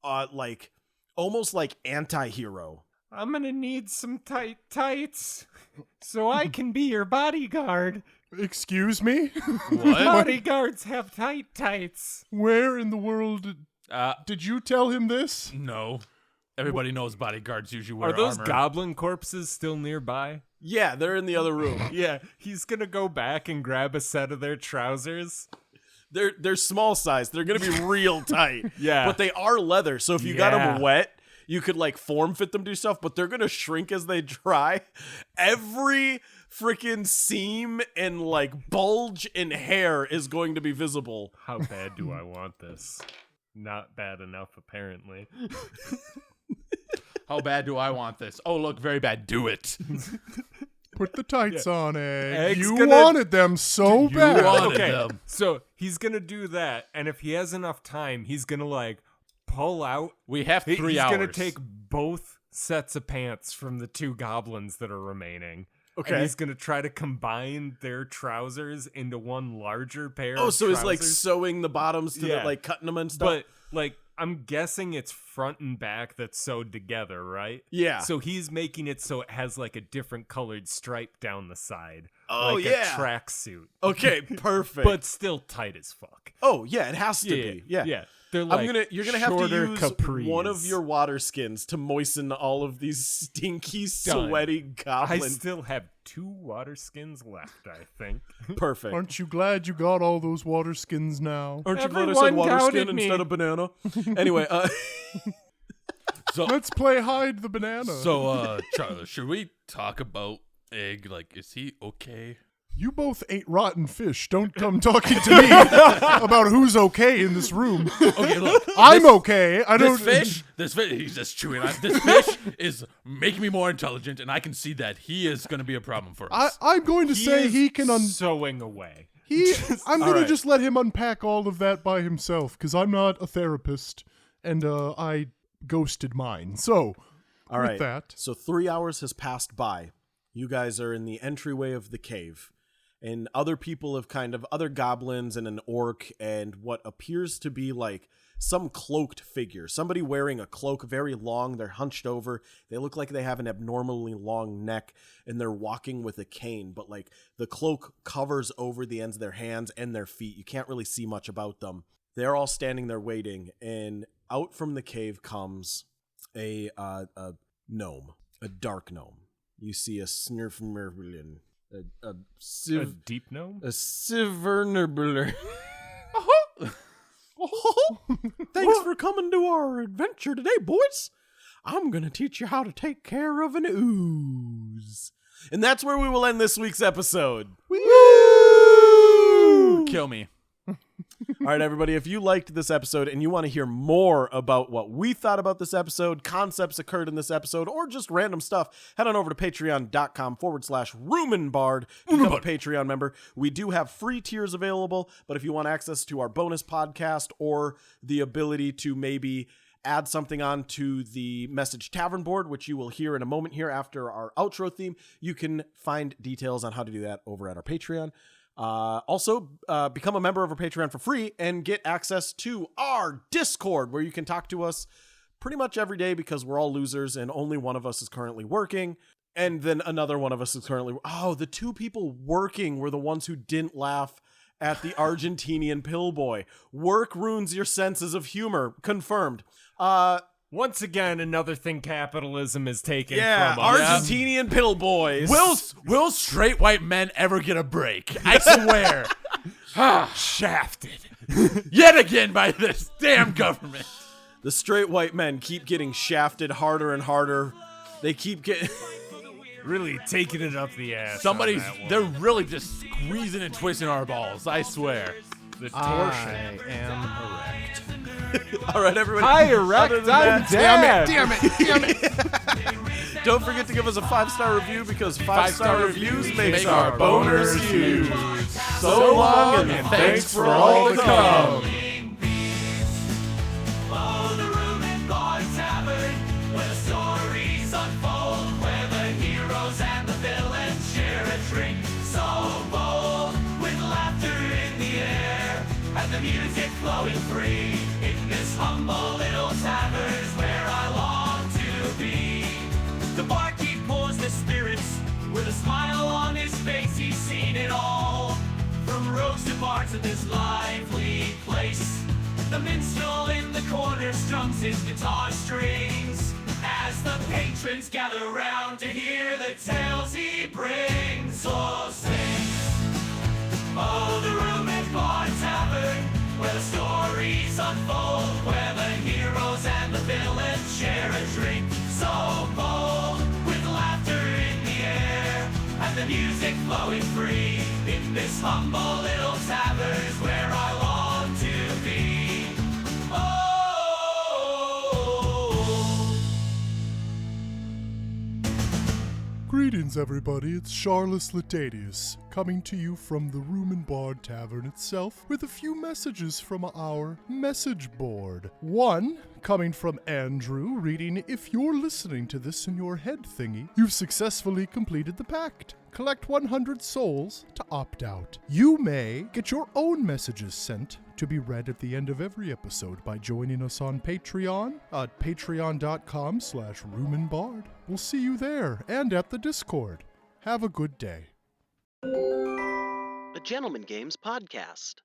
like almost like anti-hero. I'm gonna need some tight tights so I can be your bodyguard. Excuse me? What? Bodyguards have tight tights. Where in the world did you tell him this? No. Everybody knows bodyguards usually wear Are those armor. goblin corpses still nearby? Yeah, they're in the other room. Yeah, he's gonna go back and grab a set of their trousers. They're small size. They're gonna be real tight. Yeah. But they are leather, so if you got Yeah. them wet, you could like form fit them, do stuff, but they're gonna shrink as they dry. Every freaking seam and like bulge in hair is going to be visible. How bad do I want this? Not bad enough, apparently. How bad do I want this? Oh, look, very bad. Do it. Put the tights on, Egg. Egg's You gonna- wanted them so bad. wanted Okay, them. so he's gonna do that, and if he has enough time, he's gonna like pull out. We have 3 He's hours. gonna take both sets of pants from the 2 goblins that are remaining. Okay. And he's gonna try to combine their trousers into one larger pair. Oh, of so he's like trousers. sewing the bottoms to Yeah. the, like cutting them and stuff. But like I'm guessing it's front and back that's sewed together, right? Yeah. So he's making it so it has like a different colored stripe down the side. Oh, like yeah. a tracksuit. Okay, perfect. But still tight as fuck. oh yeah, it has to be. Yeah. They're like You're gonna have to shorter use capris. one of your water skins to moisten all of these stinky, Done. sweaty I goblins. still have 2 water skins left, I think. Perfect. Aren't you glad you got all those water skins now? Aren't you glad I said Everyone water doubted skin me. instead of banana? Anyway, Let's play hide the banana. So, Charlie, should we talk about Egg? Like, is he okay? You both ate rotten fish. Don't come talking to me about who's okay in this room. Okay, look. I'm okay. I don't. This fish, he's just chewing on. This fish is making me more intelligent, and I can see that he is going to be a problem for us. I'm going to say is he can. sewing away. I'm going right. to just let him unpack all of that by himself because I'm not a therapist, and I ghosted mine. So, all with right. that, So 3 hours has passed by. You guys are in the entryway of the cave. And other people have other goblins and an orc and what appears to be like some cloaked figure. Somebody wearing a cloak, very long. They're hunched over. They look like they have an abnormally long neck and they're walking with a cane. But like the cloak covers over the ends of their hands and their feet. You can't really see much about them. They're all standing there waiting. And out from the cave comes a gnome, a dark gnome. You see a snurfmerblin. A Deep gnome? Sivernerbler. Thanks for coming to our adventure today, boys. I'm going to teach you how to take care of an ooze. And that's where we will end this week's episode. Kill me. All right, everybody, if you liked this episode and you want to hear more about what we thought about this episode, concepts occurred in this episode, or just random stuff, head on over to patreon.com/Rumenbard to become a Patreon member. We do have free tiers available, but if you want access to our bonus podcast or the ability to maybe add something on to the Message Tavern board, which you will hear in a moment here after our outro theme, you can find details on how to do that over at our Patreon. Also, become a member of our Patreon for free and get access to our Discord, where you can talk to us pretty much every day because we're all losers and only one of us is currently working. And then another one of us is currently... Oh, the 2 people working were the ones who didn't laugh at the Argentinian pillboy. Work ruins your senses of humor. Confirmed. Once again, another thing capitalism is taking Yeah, from us. Argentinian pillboys. Will straight white men ever get a break? I swear. Shafted. Yet again by this damn government. The straight white men keep getting shafted harder and harder. They keep getting... Really taking it up the ass. Somebody's, on that one. they're really just squeezing and twisting our balls. I swear. The torsion. I am erect. All right, everybody. Hi, erect. Other than I'm that, dead. Damn it! don't forget to give us a 5-star review because 5-star reviews makes make our our boners boners huge. So long and thanks for all the come. folks depart to this lively place. The minstrel in the corner strums his guitar strings as the patrons gather round to hear the tales he brings. So sings, oh, the Room and Bar Tavern, where the stories unfold, where the heroes and the villains share a drink so bold, with laughter in the air and the music flowing free. In this humble little tavern's where I long to be. Oh. Greetings, everybody. It's Charles Latadius, coming to you from the Room and Bar Tavern itself with a few messages from our message board. One, coming from Andrew, reading, "If you're listening to this in your head thingy, you've successfully completed the pact. Collect 100 souls to opt out. You may get your own messages sent to be read at the end of every episode by joining us on Patreon at patreon.com/roomandbard. We'll see you there and at the Discord. Have a good day." A Gentleman Games podcast.